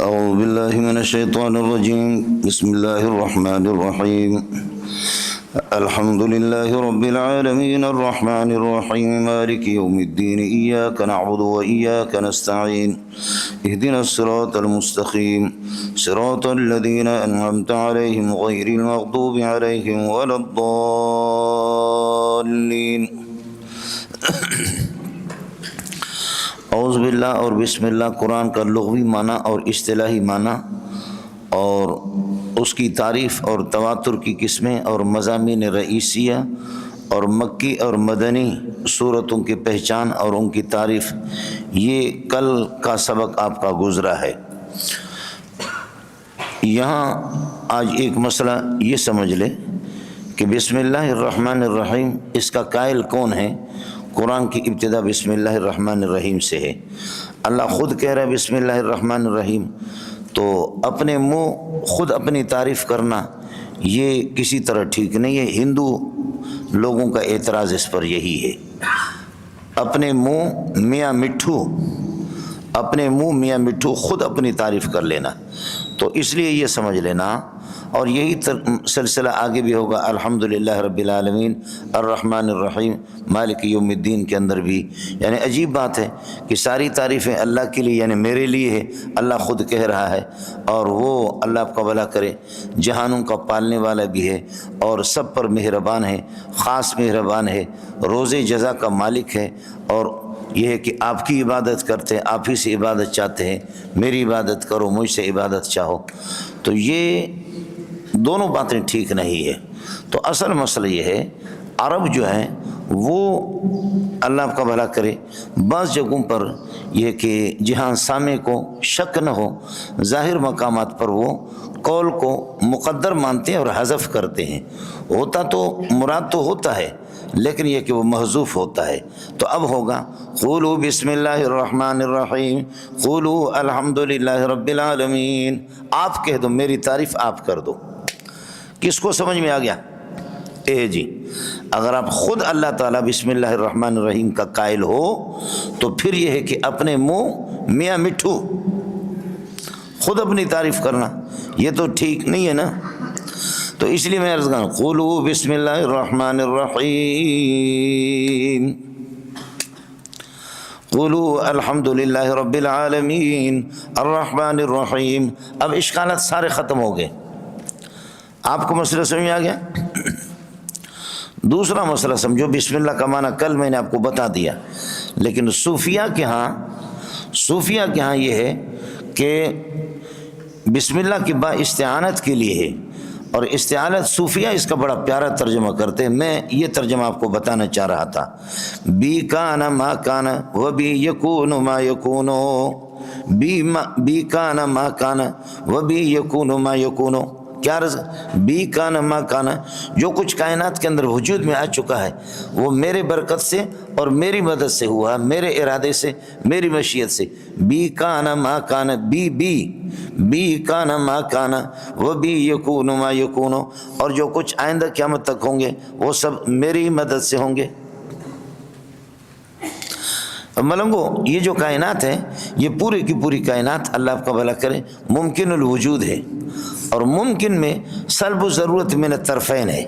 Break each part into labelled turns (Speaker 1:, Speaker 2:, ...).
Speaker 1: أعوذ بالله من الشيطان الرجيم. بسم الله الرحمن الرحيم. الحمد لله رب العالمين الرحمن الرحيم مالك يوم الدين إياك نعبد وإياك نستعين اهدنا الصراط المستقيم صراط الذين أنعمت عليهم غير المغضوب عليهم ولا الضالين. اعوذ باللہ اور بسم اللہ قرآن کا لغوی معنی اور اصطلاحی معنی اور اس کی تعریف اور تواتر کی قسمیں اور مضامین رئیسیہ اور مکی اور مدنی صورتوں کی پہچان اور ان کی تعریف، یہ کل کا سبق آپ کا گزرا ہے. یہاں آج ایک مسئلہ یہ سمجھ لے کہ بسم اللہ الرحمن الرحیم اس کا قائل کون ہے. قرآن کی ابتدا بسم اللہ الرحمن الرحیم سے ہے. اللہ خود کہہ رہا ہے بسم اللہ الرحمن الرحیم، تو اپنے منہ خود اپنی تعریف کرنا یہ کسی طرح ٹھیک نہیں ہے. ہندو لوگوں کا اعتراض اس پر یہی ہے، اپنے منہ میاں مٹھو خود اپنی تعریف کر لینا. تو اس لیے یہ سمجھ لینا، اور یہی سلسلہ آگے بھی ہوگا الحمدللہ رب العالمین الرحمن الرحیم مالک یوم الدین کے اندر بھی. یعنی عجیب بات ہے کہ ساری تعریفیں اللہ کے لیے یعنی میرے لیے ہے. اللہ خود کہہ رہا ہے، اور وہ اللہ آپ کا بھلا کرے جہانوں کا پالنے والا بھی ہے اور سب پر مہربان ہے، خاص مہربان ہے، روز جزا کا مالک ہے. اور یہ ہے کہ آپ کی عبادت کرتے ہیں، آپ ہی سے عبادت چاہتے ہیں، میری عبادت کرو، مجھ سے عبادت چاہو. تو یہ دونوں باتیں ٹھیک نہیں ہے. تو اصل مسئلہ یہ ہے، عرب جو ہے وہ اللہ آپ کا بھلا کرے بعض جگہوں پر یہ کہ جہاں سامع کو شک نہ ہو، ظاہر مقامات پر وہ قول کو مقدر مانتے ہیں اور حذف کرتے ہیں. ہوتا تو مراد تو ہوتا ہے، لیکن یہ کہ وہ محذوف ہوتا ہے. تو اب ہوگا قولوا بسم اللہ الرحمن الرحیم قولوا الحمدللہ رب العالمین. آپ کہہ دو، میری تعریف آپ کر دو. کس کو سمجھ میں آ گیا؟ جی اگر آپ خود اللہ تعالیٰ بسم اللہ الرحمن الرحیم کا قائل ہو تو پھر یہ ہے کہ اپنے منہ میاں مٹھو خود اپنی تعریف کرنا یہ تو ٹھیک نہیں ہے نا. تو اس لیے میں عرض کروں قولوا بسم اللہ الرحمن الرحیم قولوا الحمدللہ رب العالمین الرحمن الرحیم. اب اشکالات سارے ختم ہو گئے. آپ کو مسئلہ سمجھ میں آ گیا؟ دوسرا مسئلہ سمجھو، بسم اللہ کا معنی کل میں نے آپ کو بتا دیا، لیکن صوفیہ کے ہاں یہ ہے کہ بسم اللہ کی با استعانت کے لیے ہے، اور استعانت صوفیہ اس کا بڑا پیارا ترجمہ کرتے ہیں. میں یہ ترجمہ آپ کو بتانا چاہ رہا تھا. بی کان ما کان و بی یکون ما یکون، بی کان ما کان و بی یکون ما یکون. کیا رضا؟ بی کان ما کان، جو کچھ کائنات کے اندر وجود میں آ چکا ہے وہ میرے برکت سے اور میری مدد سے ہوا، میرے ارادے سے، میری مشیت سے. بی کان ما کان، بی کان ما کان و بی یکون ما یکون، اور جو کچھ آئندہ قیامت تک ہوں گے وہ سب میری مدد سے ہوں گے. ملنگو یہ جو کائنات ہے یہ پوری کی پوری کائنات اللہ آپ کا بھلا کرے ممکن الوجود ہے، اور ممکن میں سلب و ضرورت من الطرفین ہے.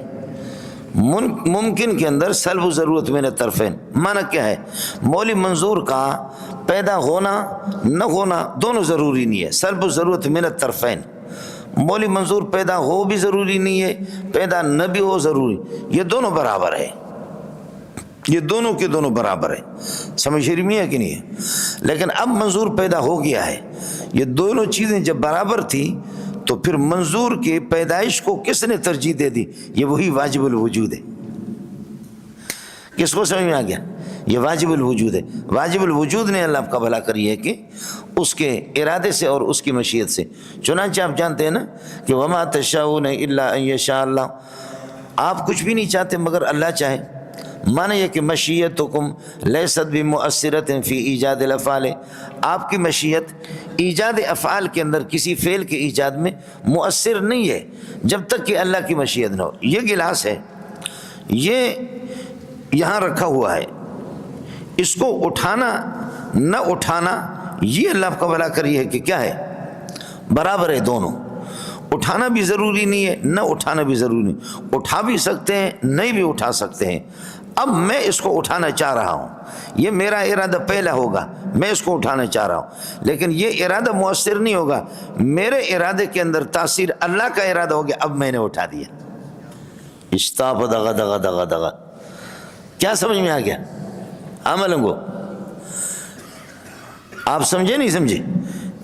Speaker 1: ممکن کے اندر سلب و ضرورت من الطرفین معنی کیا ہے؟ مولی منظور کا پیدا ہونا نہ ہونا دونوں ضروری نہیں ہے. سلب و ضرورت من الطرفین، مولی منظور پیدا ہو بھی ضروری نہیں ہے، پیدا نہ بھی ہو ضروری، یہ دونوں برابر ہے، یہ دونوں کے دونوں برابر ہے. سمجھ شریمی ہے کہ نہیں ہے؟ لیکن اب منظور پیدا ہو گیا ہے، یہ دونوں چیزیں جب برابر تھی تو پھر منظور کی پیدائش کو کس نے ترجیح دے دی؟ یہ وہی واجب الوجود ہے. کس کو سمجھ میں آ گیا؟ یہ واجب الوجود ہے. واجب الوجود نے اللہ آپ کا بھلا کری ہے کہ اس کے ارادے سے اور اس کی مشیت سے. چنانچہ آپ جانتے ہیں نا کہ وما تشاؤون الا ان یشاء اللہ، آپ کچھ بھی نہیں چاہتے مگر اللہ چاہے. معنی یہ کہ مشیتکم لیست بمؤثرۃ فی ایجاد الافعال، آپ کی مشیت ایجاد افعال کے اندر کسی فعل کے ایجاد میں مؤثر نہیں ہے جب تک کہ اللہ کی مشیت نہ ہو. یہ گلاس ہے، یہ یہاں رکھا ہوا ہے، اس کو اٹھانا نہ اٹھانا یہ اللہ آپ کا بھلا کری ہے کہ کیا ہے؟ برابر ہے دونوں. اٹھانا بھی ضروری نہیں ہے، نہ اٹھانا بھی ضروری نہیں. اٹھا بھی سکتے ہیں، نہیں بھی اٹھا سکتے ہیں. اب میں اس کو اٹھانا چاہ رہا ہوں، یہ میرا ارادہ پہلا ہوگا، میں اس کو اٹھانا چاہ رہا ہوں، لیکن یہ ارادہ مؤثر نہیں ہوگا. میرے ارادے کے اندر تاثیر اللہ کا ارادہ ہو گیا، اب میں نے اٹھا دیا. اشتاپ دغا دغا دغا دغا. کیا سمجھ میں آ گیا؟ عمل کو آپ سمجھے نہیں سمجھے؟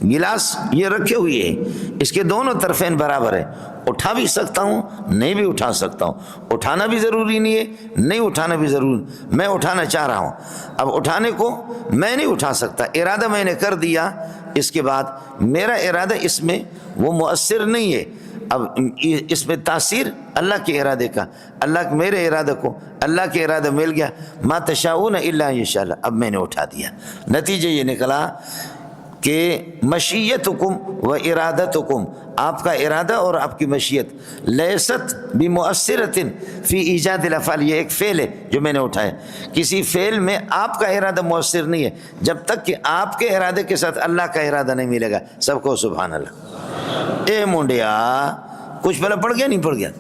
Speaker 1: گلاس یہ رکھے ہوئے ہے، اس کے دونوں طرفین برابر ہے. اٹھا بھی سکتا ہوں، نہیں بھی اٹھا سکتا ہوں. اٹھانا بھی ضروری نہیں ہے، نہیں اٹھانا بھی ضروری. میں اٹھانا چاہ رہا ہوں، اب اٹھانے کو میں نہیں اٹھا سکتا، ارادہ میں نے کر دیا. اس کے بعد میرا ارادہ اس میں وہ مؤثر نہیں ہے. اب اس میں تاثیر اللہ کے ارادے کا، اللہ میرے ارادے کو اللہ کے ارادہ مل گیا. ما تشاؤون الا ان یشاء اللہ. اب میں نے اٹھا دیا. نتیجہ یہ نکلا کہ مشیتکم و ارادتکم، آپ کا ارادہ اور آپ کی مشیت، لیست بمؤثرۃ فی ایجاد الافعال، یہ ایک فعل ہے جو میں نے اٹھایا. کسی فعل میں آپ کا ارادہ مؤثر نہیں ہے جب تک کہ آپ کے ارادے کے ساتھ اللہ کا ارادہ نہیں ملے گا. سب کو سبحان اللہ. اے مونڈیا کچھ پہلے پڑھ گیا نہیں پڑھ گیا؟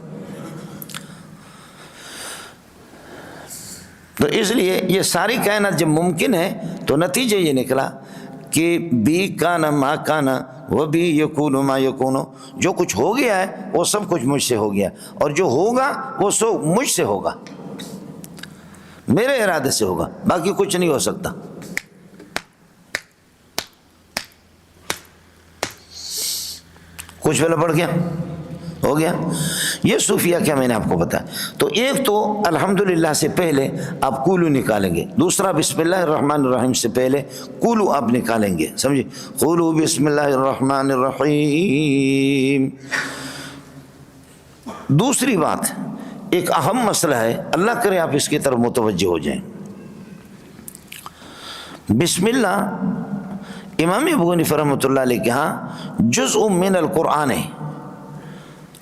Speaker 1: تو اس لیے یہ ساری کائنات جب ممکن ہے تو نتیجہ یہ نکلا کہ بی کانا ما کانا وہ بھی یکون ما یکون. جو کچھ ہو گیا ہے وہ سب کچھ مجھ سے ہو گیا، اور جو ہوگا وہ سب مجھ سے ہوگا، میرے ارادے سے ہوگا، باقی کچھ نہیں ہو سکتا. کچھ پہلے پڑھ گیا ہو گیا. یہ صوفیہ کیا میں نے آپ کو بتایا. تو ایک تو الحمدللہ سے پہلے آپ کولو نکالیں گے، دوسرا بسم اللہ الرحمن الرحیم سے پہلے کولو آپ نکالیں گے. سمجھے؟ قولوا بسم اللہ الرحمن الرحیم. دوسری بات، ایک اہم مسئلہ ہے، اللہ کرے آپ اس کی طرف متوجہ ہو جائیں. بسم اللہ امام ابو حنیفہ رحمۃ اللہ علیہ کے ہاں جزء من القرآن ہے،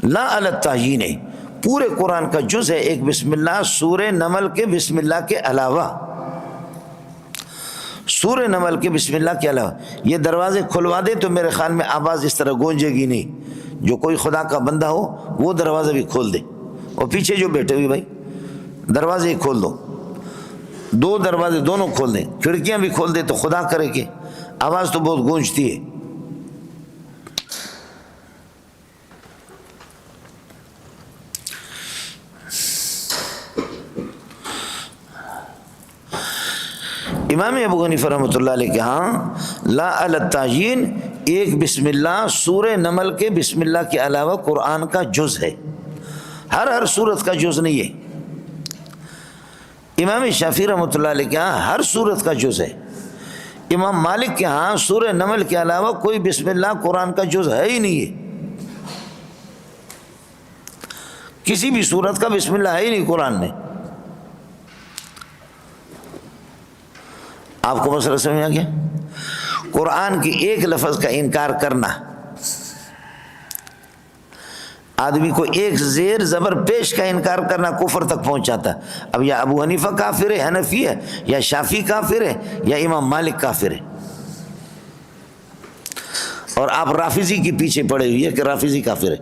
Speaker 1: لا علی التعیین ہے. پورے قرآن کا جز ہے ایک بسم اللہ. سورہ نمل کے بسم اللہ کے علاوہ، سورہ نمل کے بسم اللہ کے علاوہ یہ دروازے کھلوا دے تو میرے خیال میں آواز اس طرح گونجے گی نہیں. جو کوئی خدا کا بندہ ہو وہ دروازہ بھی کھول دے، اور پیچھے جو بیٹھے ہوئے بھائی دروازے کھول دو، دو دروازے دونوں کھول دیں، کھڑکیاں بھی کھول دے تو خدا کرے کہ آواز تو بہت گونجتی ہے. امام ابو حنیفہ رحمۃ اللہ علیہ کے ہاں لا علی التعیین ایک بسم اللہ سورہ نمل کے بسم اللہ کے علاوہ قرآن کا جز ہے، ہر سورت کا جز نہیں ہے. امام شافعی رحمۃ اللہ علیہ کے ہاں ہر سورت کا جز ہے. امام مالک کے ہاں سورہ نمل کے علاوہ کوئی بسم اللہ قرآن کا جز ہے ہی نہیں ہے. کسی بھی سورت کا بسم اللہ ہے ہی نہیں قرآن میں. آپ کو مسئلہ سمجھ میں آ گیا؟ قرآن کی ایک لفظ کا انکار کرنا آدمی کو ایک زیر زبر پیش کا انکار کرنا کفر تک پہنچاتا ہے. اب یا ابو حنیفہ کافر ہے حنفی ہے، یا شافعی کافر ہے، یا امام مالک کافر ہے. اور آپ رافضی کے پیچھے پڑے ہوئے کہ رافضی کافر ہے.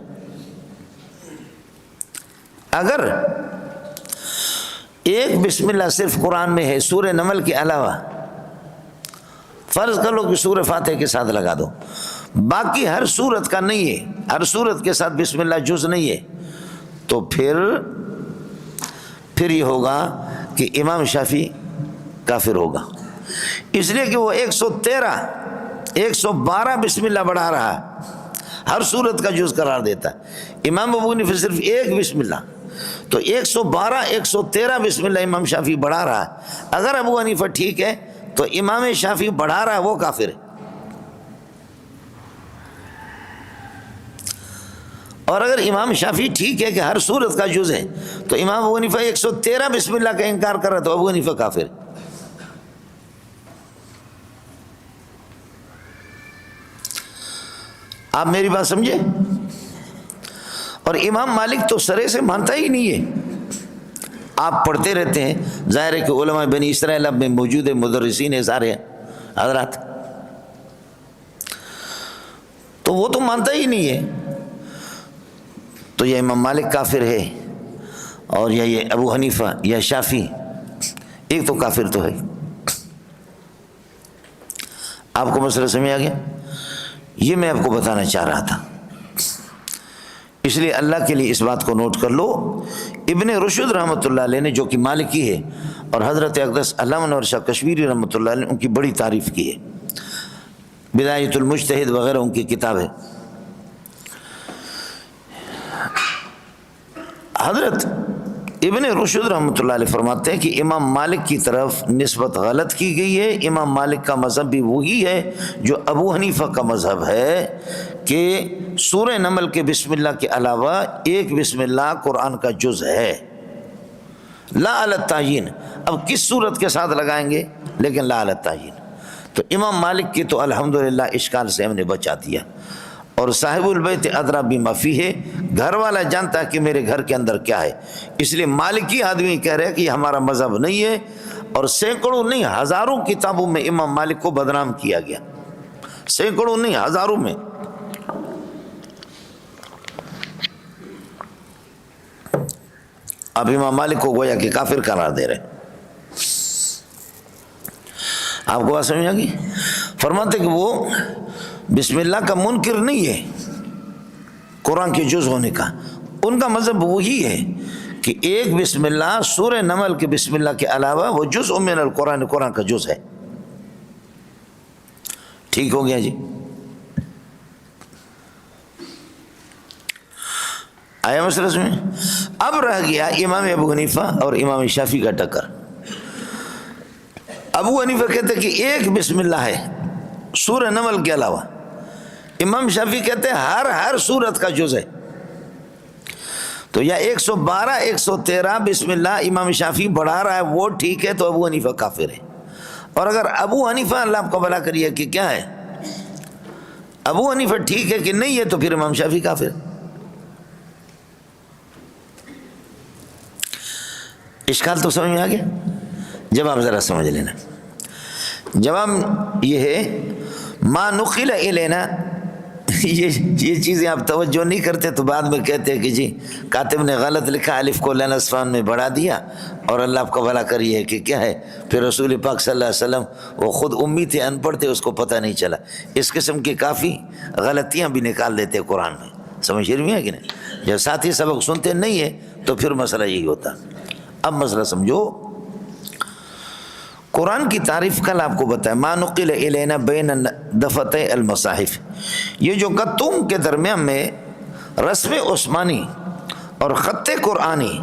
Speaker 1: اگر ایک بسم اللہ صرف قرآن میں ہے سورہ نمل کے علاوہ، فرض کر لو کہ سورہ فاتحہ کے ساتھ لگا دو، باقی ہر سورت کا نہیں ہے، ہر سورت کے ساتھ بسم اللہ جز نہیں ہے، تو پھر یہ ہوگا کہ امام شافعی کافر ہوگا. اس لیے کہ وہ 112 بسم اللہ بڑھا رہا ہے، ہر سورت کا جز قرار دیتا ہے. امام ابو حنیفہ صرف ایک بسم اللہ، تو 112 113 بسم اللہ امام شافعی بڑھا رہا ہے. اگر ابو حنیفہ ٹھیک ہے تو امام شافعی بڑھا رہا ہے وہ کافر ہے. اور اگر امام شافعی ٹھیک ہے کہ ہر سورت کا جز ہے تو امام ابو حنیفہ 113 بسم اللہ کا انکار کر رہا ہے تو ابو حنیفہ کافر ہے. آپ میری بات سمجھے؟ اور امام مالک تو سرے سے مانتا ہی نہیں ہے. آپ پڑھتے رہتے ہیں، ظاہر ہے کہ علماء بنی اسرائیل اب میں موجود ہے، مدرسین ہے سارے حضرات. تو تو وہ تو مانتا ہی نہیں ہے. تو یہ امام مالک کافر ہے اور یا یہ ابو حنیفہ یا شافعی، ایک تو کافر تو ہے. آپ کو مسئلہ سمجھ آ گیا؟ یہ میں آپ کو بتانا چاہ رہا تھا. اس لیے اللہ کے لیے اس بات کو نوٹ کر لو. ابن رشد رحمۃ اللہ علیہ نے جو کہ مالکی ہے، اور حضرت اقدس علامہ انور شاہ کشمیری رحمۃ اللہ علیہ نے ان کی بڑی تعریف کی ہے، بدایۃ المجتہد وغیرہ ان کی کتاب ہے. حضرت ابن رشد رحمۃ اللہ علیہ فرماتے ہیں کہ امام مالک کی طرف نسبت غلط کی گئی ہے. امام مالک کا مذہب بھی وہی ہے جو ابو حنیفہ کا مذہب ہے کہ سورہ نمل کے بسم اللہ کے علاوہ ایک بسم اللہ قرآن کا جز ہے، لا علی التعیین. اب کس صورت کے ساتھ لگائیں گے، لیکن لا علی التعیین. تو امام مالک کی تو الحمدللہ اشکال سے ہم نے بچا دیا. اور صاحب البیت ادری بما فیہ ہے، گھر والا جانتا ہے کہ میرے گھر کے اندر کیا ہے. اس لیے مالکی آدمی کہہ رہے ہیں کہ یہ ہمارا مذہب نہیں ہے، اور سینکڑوں نہیں ہزاروں کتابوں میں امام مالک کو بدنام کیا گیا، سینکڑوں نہیں ہزاروں میں. اب امام مالک کو گویا کہ کافر قرار دے رہے. آپ کو بات سمجھ آ گئی؟ فرماتے کہ وہ بسم اللہ کا منکر نہیں ہے قرآن کے جز ہونے کا. ان کا مذہب وہی ہے کہ ایک بسم اللہ سورہ نمل کے بسم اللہ کے علاوہ وہ جزء من القرآن، قرآن کا جز ہے. ٹھیک ہو گیا جی؟ آیا مسئلہ میں؟ اب رہ گیا امام ابو حنیفہ اور امام شافعی کا ٹکر. ابو حنیفہ کہتے ہیں کہ ایک بسم اللہ ہے سورہ نمل کے علاوہ. امام شافعی کہتے ہیں ہر سورت کا جز ہے. تو یا 112 113 بسم اللہ امام شافعی بڑھا رہا ہے وہ ٹھیک ہے تو ابو حنیفہ کافر ہے. اور اگر ابو حنیفہ اللہ آپ کو بھلا کریے کہ کیا ہے، ابو حنیفہ ٹھیک ہے کہ نہیں ہے، تو پھر امام شافعی کافر. اشکال تو سمجھ میں آ گیا؟ جواب ذرا سمجھ لینا. جواب یہ ہے ما نقل الینا. یہ چیزیں آپ توجہ نہیں کرتے تو بعد میں کہتے ہیں کہ جی کاتب نے غلط لکھا، الف کو لین اصفان میں بڑھا دیا، اور اللہ آپ کا بھلا کریے کہ کیا ہے. پھر رسول پاک صلی اللہ علیہ وسلم وہ خود امی تھے، ان پڑھ تھے، اس کو پتہ نہیں چلا. اس قسم کی کافی غلطیاں بھی نکال دیتے قرآن میں. سمجھ میں ہے کہ نہیں؟ جب ساتھی سبق سنتے نہیں ہیں تو پھر مسئلہ یہی ہوتا. اب مسئلہ سمجھو. قرآن کی تعریف کل آپ کو بتایا ما نقل الینا بین دفتِ المصاحف. یہ جو گتوں کے درمیان میں رسم عثمانی اور خط قرآنی،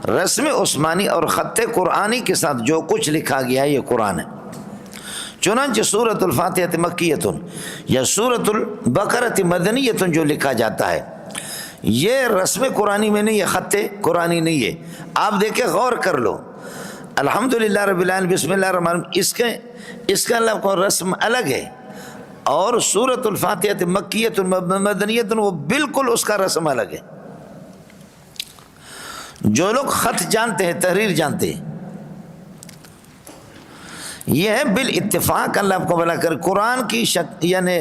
Speaker 1: رسم عثمانی اور خط قرآنی کے ساتھ جو کچھ لکھا گیا ہے یہ قرآن ہے. چنانچہ سورۃ الفاتحہ مکیۃ یا سورۃ البقرہ مدنیۃ جو لکھا جاتا ہے یہ رسم قرآنی میں نہیں ہے، خط قرآنی نہیں ہے. آپ دیکھیں غور کر لو. الحمدللہ رب العالمین بسم اللہ الرحمن الرحیم اس کا اللہ کو رسم الگ ہے، اور سورۃ الفاتحہ مکیۃ مدنیۃ وہ بالکل اس کا رسم الگ ہے. جو لوگ خط جانتے ہیں، تحریر جانتے ہیں، یہ ہے بالاتفاق اللہ آپ کو بھلا کر قرآن کی یعنی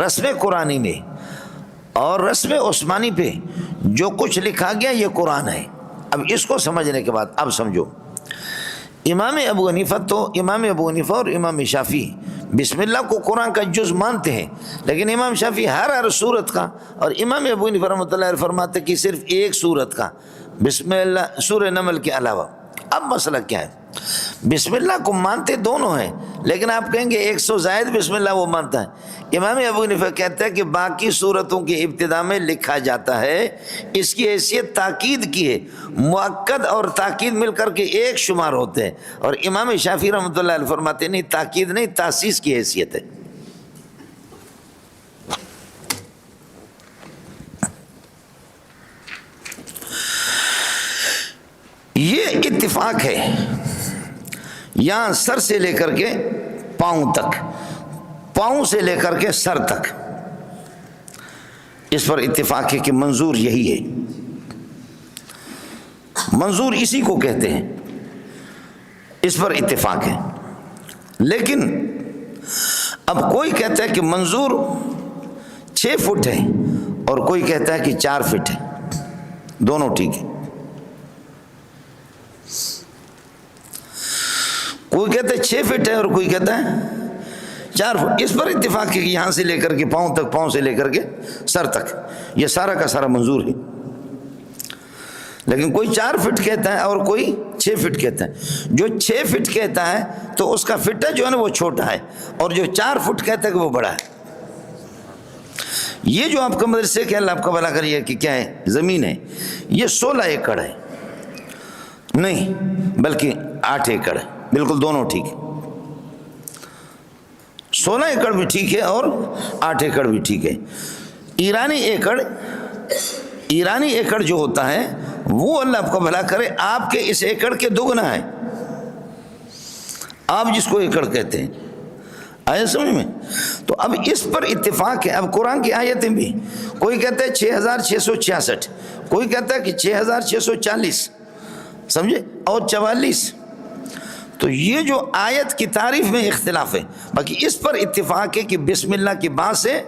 Speaker 1: رسم قرآنی میں اور رسم عثمانی پہ جو کچھ لکھا گیا یہ قرآن ہے. اب اس کو سمجھنے کے بعد اب سمجھو. امام ابو حنیفہ اور امام شافعی بسم اللہ کو قرآن کا جز مانتے ہیں، لیکن امام شافعی ہر صورت کا، اور امام ابو حنیفہ رحمۃ اللہ علیہ فرماتے کہ صرف ایک صورت کا بسم اللہ سورہ نمل کے علاوہ. اب مسئلہ کیا ہے؟ بسم اللہ کو مانتے دونوں ہیں، لیکن آپ کہیں گے 100 زائد بسم اللہ وہ مانتا ہے. امام ابو حنیفہ کہتا ہے کہ باقی صورتوں کی ابتدا میں لکھا جاتا ہے، اس کی حیثیت تاکید کی ہے. مؤکد اور تاکید مل کر کے ایک شمار ہوتے ہیں، اور امام شافعی رحمۃ اللہ علیہ فرماتے نہیں، تاکید نہیں، تاسیس کی حیثیت ہے. یہ اتفاق ہے یہاں سر سے لے کر کے پاؤں تک، پاؤں سے لے کر کے سر تک، اس پر اتفاق ہے کہ منظور یہی ہے. منظور اسی کو کہتے ہیں، اس پر اتفاق ہے. لیکن اب کوئی کہتا ہے کہ منظور 6 فٹ ہے اور کوئی کہتا ہے کہ 4 فٹ ہے، دونوں ٹھیک ہے. کوئی کہتا ہے 6 فٹ ہے اور کوئی کہتا ہے 4 فٹ. اس پر اتفاق ہے کہ یہاں سے لے کر کے پاؤں تک، پاؤں سے لے کر کے سر تک، یہ سارا کا سارا منظور ہے. لیکن کوئی 4 فٹ کہتا ہے اور کوئی 6 فٹ کہتا ہے. جو 6 فٹ کہتا ہے تو اس کا فٹا جو ہے نا وہ چھوٹا ہے، اور جو 4 فٹ کہتا ہے کہ وہ بڑا ہے. یہ جو آپ کا مدرسے کہ اللہ آپ کا بھلا کریے کہ کیا ہے، زمین ہے، یہ 16 ایکڑ ہے، نہیں بلکہ 8 ایکڑ ہے. بالکل دونوں ٹھیک ہے، 16 ایکڑ بھی ٹھیک ہے اور 8 ایکڑ بھی ٹھیک ہے. ایرانی ایکڑ جو ہوتا ہے وہ اللہ آپ کو بھلا کرے آپ کے اس ایکڑ کے دگنا ہے. آپ جس کو ایکڑ کہتے ہیں، آئے سمجھ میں؟ تو اب اس پر اتفاق ہے. اب قرآن کی آیتیں بھی، کوئی کہتا ہے 6666، کوئی کہتا ہے کہ 6640، سمجھے، اور 44. تو یہ جو آیت کی تعریف میں اختلاف ہے. باقی اس پر اتفاق ہے کہ بسم اللہ کی با سے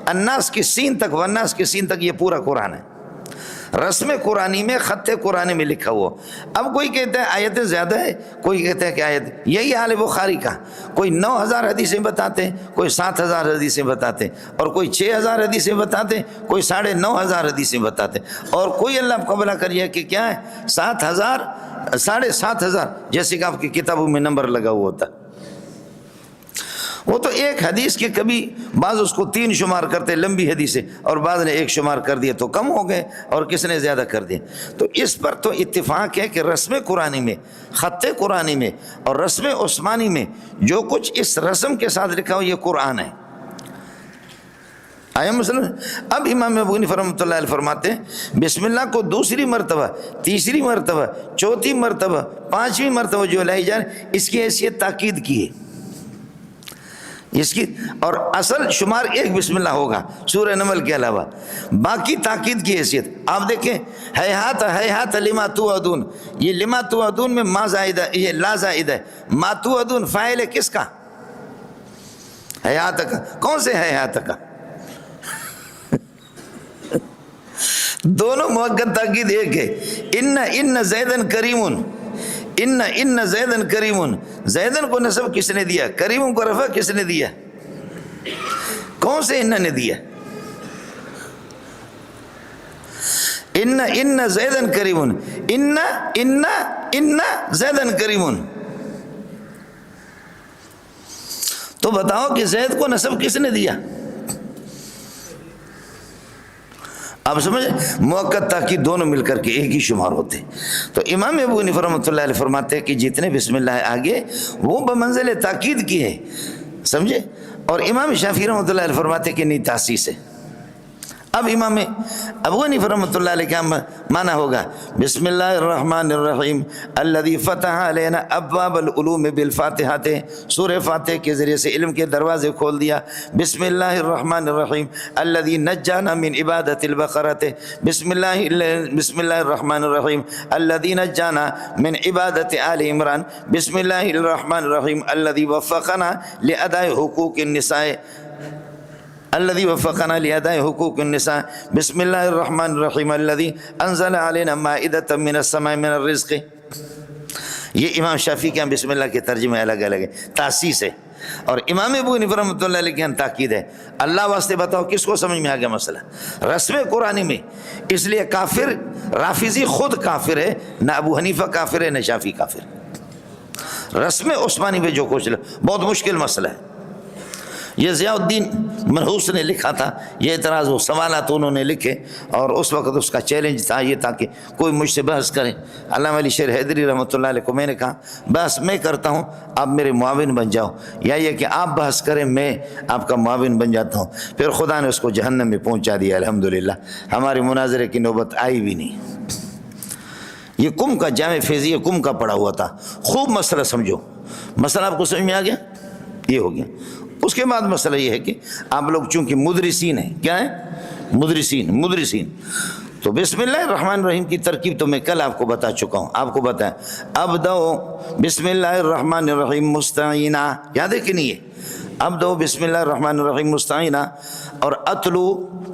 Speaker 1: الناس کی سین تک، والناس کی سین تک یہ پورا قرآن ہے. رسم قرآنی میں، خط قرآنی میں لکھا ہوا. اب کوئی کہتا ہے آیتیں زیادہ ہے، کوئی کہتا ہے کہ آیت، یہی حال ہے بخاری کا. کوئی 9000 حدیثیں بتاتے ہیں، کوئی 7000 حدیثیں بتاتے ہیں، اور کوئی 6000 حدیثیں بتاتے ہیں، کوئی 9500 حدیثیں بتاتے ہیں، اور کوئی اللہ آپ کو بھلا کریے کہ کیا ہے 7000 7500، جیسے کہ آپ کی کتابوں میں نمبر لگا ہوا ہوتا. وہ تو ایک حدیث کے کبھی بعض اس کو 3 شمار کرتے لمبی حدیثیں، اور بعض نے 1 شمار کر دیا تو کم ہو گئے، اور کس نے زیادہ کر دیا. تو اس پر تو اتفاق ہے کہ رسم قرآنی میں، خط قرآنی میں اور رسم عثمانی میں جو کچھ اس رسم کے ساتھ لکھا ہو یہ قرآن ہے. آیا مثلا؟ اب امام ابو حنیفہ رحمۃ اللہ علیہ فرماتے ہیں بسم اللہ کو دوسری مرتبہ، تیسری مرتبہ، چوتھی مرتبہ، 5ویں مرتبہ جو لائی جائے، اس کی حیثیت تاکید کی ہے. اس کی اور اصل شمار 1 بسم اللہ ہوگا سورہ نمل کے علاوہ، باقی تاکید کی حیثیت. آپ دیکھیں ہیہات ہیہات لما توعدون، یہ لما توعدون میں ما زائدہ، یہ لا زائدہ ہے. ما توعدون فاعل ہے کس کا؟ ہیہات کا. کون سے ہیہات کا؟ دونوں موقع تاکید ایک ہے. ان زیدن کریمن، ان زیدن کریمن، زیدن کو نصب کس نے دیا؟ کریمن کو رفع کس نے دیا؟ کون سے ان نے دیا؟ ان زیدن کریمن، ان زیدن کریمن. تو بتاؤ کہ زید کو نصب کس نے دیا؟ آپ سمجھے؟ موقت تاکید دونوں مل کر کے ایک ہی شمار ہوتے. تو امام ابو حنیفہ رحمۃ اللہ علیہ فرماتے ہیں کہ جتنے بسم اللہ آگے وہ بمنزل تاکید کی ہے، سمجھے. اور امام شافعی رحمۃ اللہ علیہ فرماتے ہیں کہ نہیں، تاسیس ہے. اب امام ابو حنیفہ رحمۃ اللہ علیہ کا معنی ہوگا بسم اللہ الرحمن الرحیم الذی فتح علینا ابواب العلوم بالفاتحہ، سورہ فاتحہ کے ذریعے سے علم کے دروازے کھول دیا. بسم اللہ الرحمن الرحیم الذی نجانا من عبادت البقرہ، بسم اللہ الرحمن الرحیم الذی نجانا من عبادت آل عمران، بسم اللہ الرحمن الرحیم الذی وفقنا لاداء حقوق النساء، الذي وفقنا لأداء حقوق النساء، بسم اللہ الرحمن الرحیم الذي انزل علينا مائدة من السماء من الرزق. یہ امام شافعی کے ہم بسم اللہ کے ترجمے الگ الگ ہے، تاسیس ہے. اور امام ابو حنیفہ رحمۃ اللہ علیہ کے ہم تاکید ہے. اللہ واسطے بتاؤ کس کو سمجھ میں آ گیا مسئلہ؟ رسم قرآنی میں. اس لیے کافر رافضی خود کافر ہے، نہ ابو حنیفہ کافر ہے نہ شافعی کافر. رسم عثمانی میں جو کچھ بہت مشکل مسئلہ ہے. یہ ضیاء الدین منحوس نے لکھا تھا، یہ اعتراض و سوالات انہوں نے لکھے، اور اس وقت اس کا چیلنج تھا یہ تھا کہ کوئی مجھ سے بحث کرے. علامہ علی شیر حیدری رحمۃ اللہ علیہ کو میں نے کہا بحث میں کرتا ہوں، آپ میرے معاون بن جاؤ، یا یہ کہ آپ بحث کریں میں آپ کا معاون بن جاتا ہوں. پھر خدا نے اس کو جہنم میں پہنچا دیا. الحمدللہ ہمارے مناظرے کی نوبت آئی بھی نہیں. یہ کم کا جامع فیضیہ کم کا پڑا ہوا تھا. خوب مسئلہ سمجھو. مسئلہ آپ کو سمجھ میں آ گیا؟ یہ ہو گیا. اس کے بعد مسئلہ یہ ہے کہ آپ لوگ چونکہ مدرسین ہیں، کیا ہیں؟ مدرسین. تو بسم اللہ الرحمن الرحیم کی ترکیب تو میں کل آپ کو بتا چکا ہوں. آپ کو بتایا ابدؤ بسم اللہ الرحمن الرحیم مستعینا، یاد ہے کہ نہیں ہے؟ ابدو بسم اللہ الرحمن الرحیم مستعینہ اور اتلو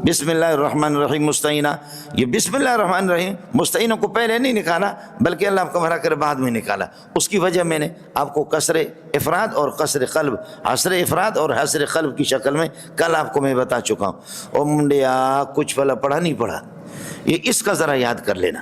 Speaker 1: بسم اللہ الرحمن الرحیم مستعینہ، یہ بسم اللہ الرحمن الرحیم مستعینہ کو پہلے نہیں نکالا بلکہ اللہ آپ کا بھلا کرے بعد میں نکالا۔ اس کی وجہ میں نے آپ کو قصر افراد اور قصر قلب، حصر افراد اور حصر قلب کی شکل میں کل آپ کو میں بتا چکا ہوں۔ او منڈیا کچھ بھلا پڑھا نہیں پڑھا، یہ اس کا ذرا یاد کر لینا،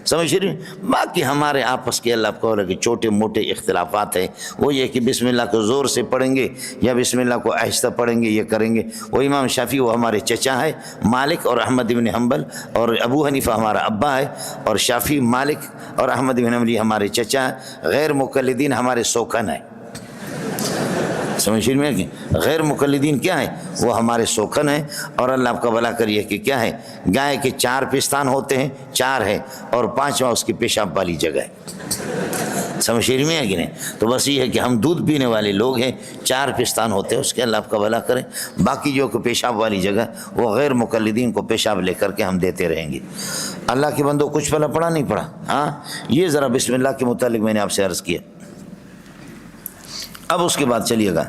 Speaker 1: سمجھ رہی؟ باقی ہمارے آپس کے اللہ کو کہ چھوٹے موٹے اختلافات ہیں، وہ یہ کہ بسم اللہ کو زور سے پڑھیں گے یا بسم اللہ کو آہستہ پڑھیں گے، یہ کریں گے۔ وہ امام شافعی وہ ہمارے چچا ہے، مالک اور احمد بن حنبل، اور ابو حنیفہ ہمارا ابا ہے، اور شافعی مالک اور احمد بن حنبل ہمارے چچا ہیں۔ غیر مقلدین ہمارے سوکن ہیں، سمجھ میں کہ غیر مقلدین کیا ہے؟ وہ ہمارے سوکھن ہیں۔ اور اللہ آپ کا بھلا کریے کہ کیا ہے، گائے کے 4 پستان ہوتے ہیں، 4 ہے، اور 5واں اس کی پیشاب والی جگہ ہے، سمجھ میں ہے کہ نہیں؟ تو بس یہ ہے کہ ہم دودھ پینے والے لوگ ہیں، 4 پستان ہوتے ہیں اس کے، اللہ آپ کا بھلا کریں۔ باقی جو کہ پیشاب والی جگہ وہ غیر مقلدین کو پیشاب لے کر کے ہم دیتے رہیں گے۔ اللہ کے بندوں کچھ پڑھا نہیں پڑھا؟ ہاں، یہ ذرا بسم اللہ کے متعلق میں نے آپ سے عرض کیا۔ اب اس کے بعد چلیے گا،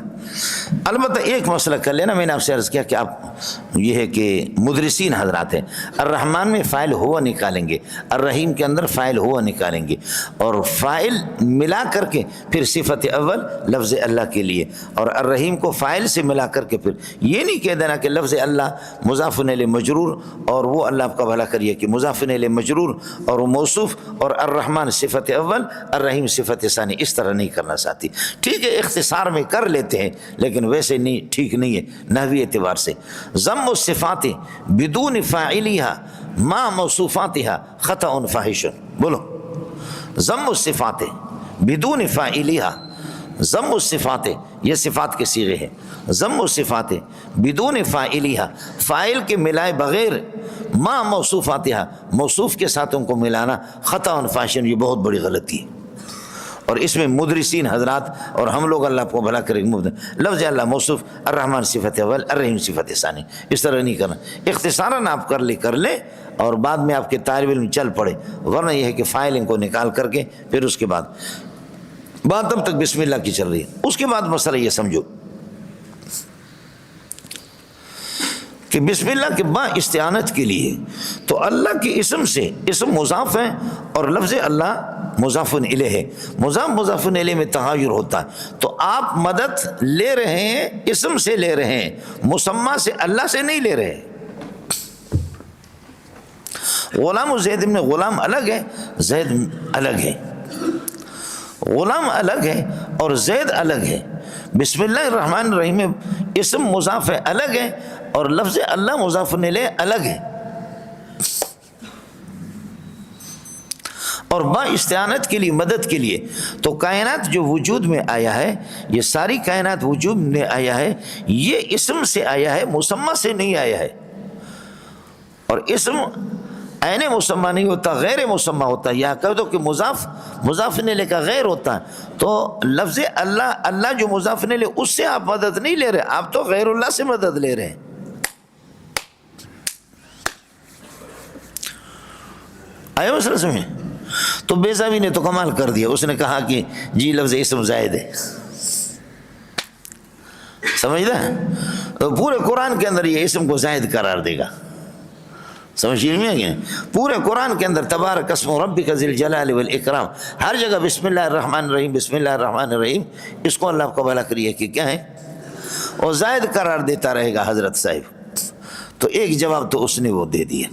Speaker 1: البتہ ایک مسئلہ کر لینا، میں نے آپ سے عرض کیا کہ آپ یہ ہے کہ مدرسین حضرات ہیں، الرحمن میں فاعل ہوا نکالیں گے، الرحیم کے اندر فاعل ہوا نکالیں گے، اور فاعل ملا کر کے پھر صفت اول لفظ اللہ کے لیے، اور الرحیم کو فاعل سے ملا کر کے پھر یہ نہیں کہہ دینا کہ لفظ اللہ مضاف الیہ مجرور، اور وہ اللہ آپ کا بھلا کریے کہ مضاف الیہ مجرور اور وہ موصوف، اور الرحمن صفت اول الرحیم صفت ثانی، اس طرح نہیں کرنا چاہتی۔ ٹھیک ہے اختصار میں کر لیتے ہیں لیکن ویسے نہیں، ٹھیک نہیں ہے نحوی اعتبار سے۔ ضم الصفات بدون فاعلها ما موصوفاتها خطأ فاحش، بولو ضم الصفات بدون فاعلها، ضم الصفات یہ صفات کے صیغے ہیں، ضم الصفات بدون فاعلها، فاعل کے ملائے بغیر، ما موصوفاتها موصوف کے ساتھ ان کو ملانا خطأ فاحش، یہ بہت بڑی غلطی ہے۔ اور اس میں مدرسین حضرات اور ہم لوگ اللہ کو بھلا کرے، لفظ اللہ موصوف، الرحمن صفت اول الرحیم صفت ثانی، اس طرح نہیں کرنا۔ اختصاراً آپ کر لیں اور بعد میں آپ کے طالب علم چل پڑے، ورنہ یہ ہے کہ فاعل ان کو نکال کر کے پھر اس کے بعد بات تب تک بسم اللہ کی چل رہی ہے۔ اس کے بعد مسئلہ یہ سمجھو کہ بسم اللہ کے با استعانت کے لیے تو اللہ کے اسم سے، اسم مضاف ہے اور لفظ اللہ مضاف الیہ ہے، مضاف الیہ میں تغیر ہوتا ہے، تو آپ مدد لے رہے ہیں اسم سے لے رہے ہیں، مسمى سے اللہ سے نہیں لے رہے۔ غلام و زید میں غلام الگ ہے، زید الگ ہے، غلام الگ ہے اور زید الگ ہے۔ بسم اللہ الرحمن الرحیم میں اسم مضاف ہے الگ ہے اور لفظ اللہ مضاف الیہ الگ ہے۔ اور با استعانت کے لیے، مدد کے لیے، تو کائنات جو وجود میں آیا ہے، یہ ساری کائنات وجود میں آیا ہے، یہ اسم سے آیا ہے، مسمى سے نہیں آیا ہے۔ اور اسم عین مسمى نہیں ہوتا، غیر مسمى ہوتا ہے، یا کہہ دو کہ مضاف الیہ کا غیر ہوتا ہے۔ تو لفظ اللہ، اللہ جو مضاف الیہ اس سے آپ مدد نہیں لے رہے، آپ تو غیر اللہ سے مدد لے رہے ہیں۔ آئے مسئلہ سمجھیں؟ تو بیزاوی نے تو کمال کر دیا، اس نے کہا کہ جی لفظ اسم زائد ہے، سمجھتا ہے؟ تو پورے قرآن کے اندر یہ اسم کو زائد قرار دے گا، سمجھ میں آگیا؟ پورے قرآن کے اندر تبارک اسم ربک ذی الجلال والاکرام، ہر جگہ بسم اللہ الرحمن الرحیم، بسم اللہ الرحمن الرحیم، اس کو اللہ آپ کو بھلا کریے کہ کیا ہے، اور زائد قرار دیتا رہے گا حضرت صاحب۔ تو ایک جواب تو اس نے وہ دے دیا۔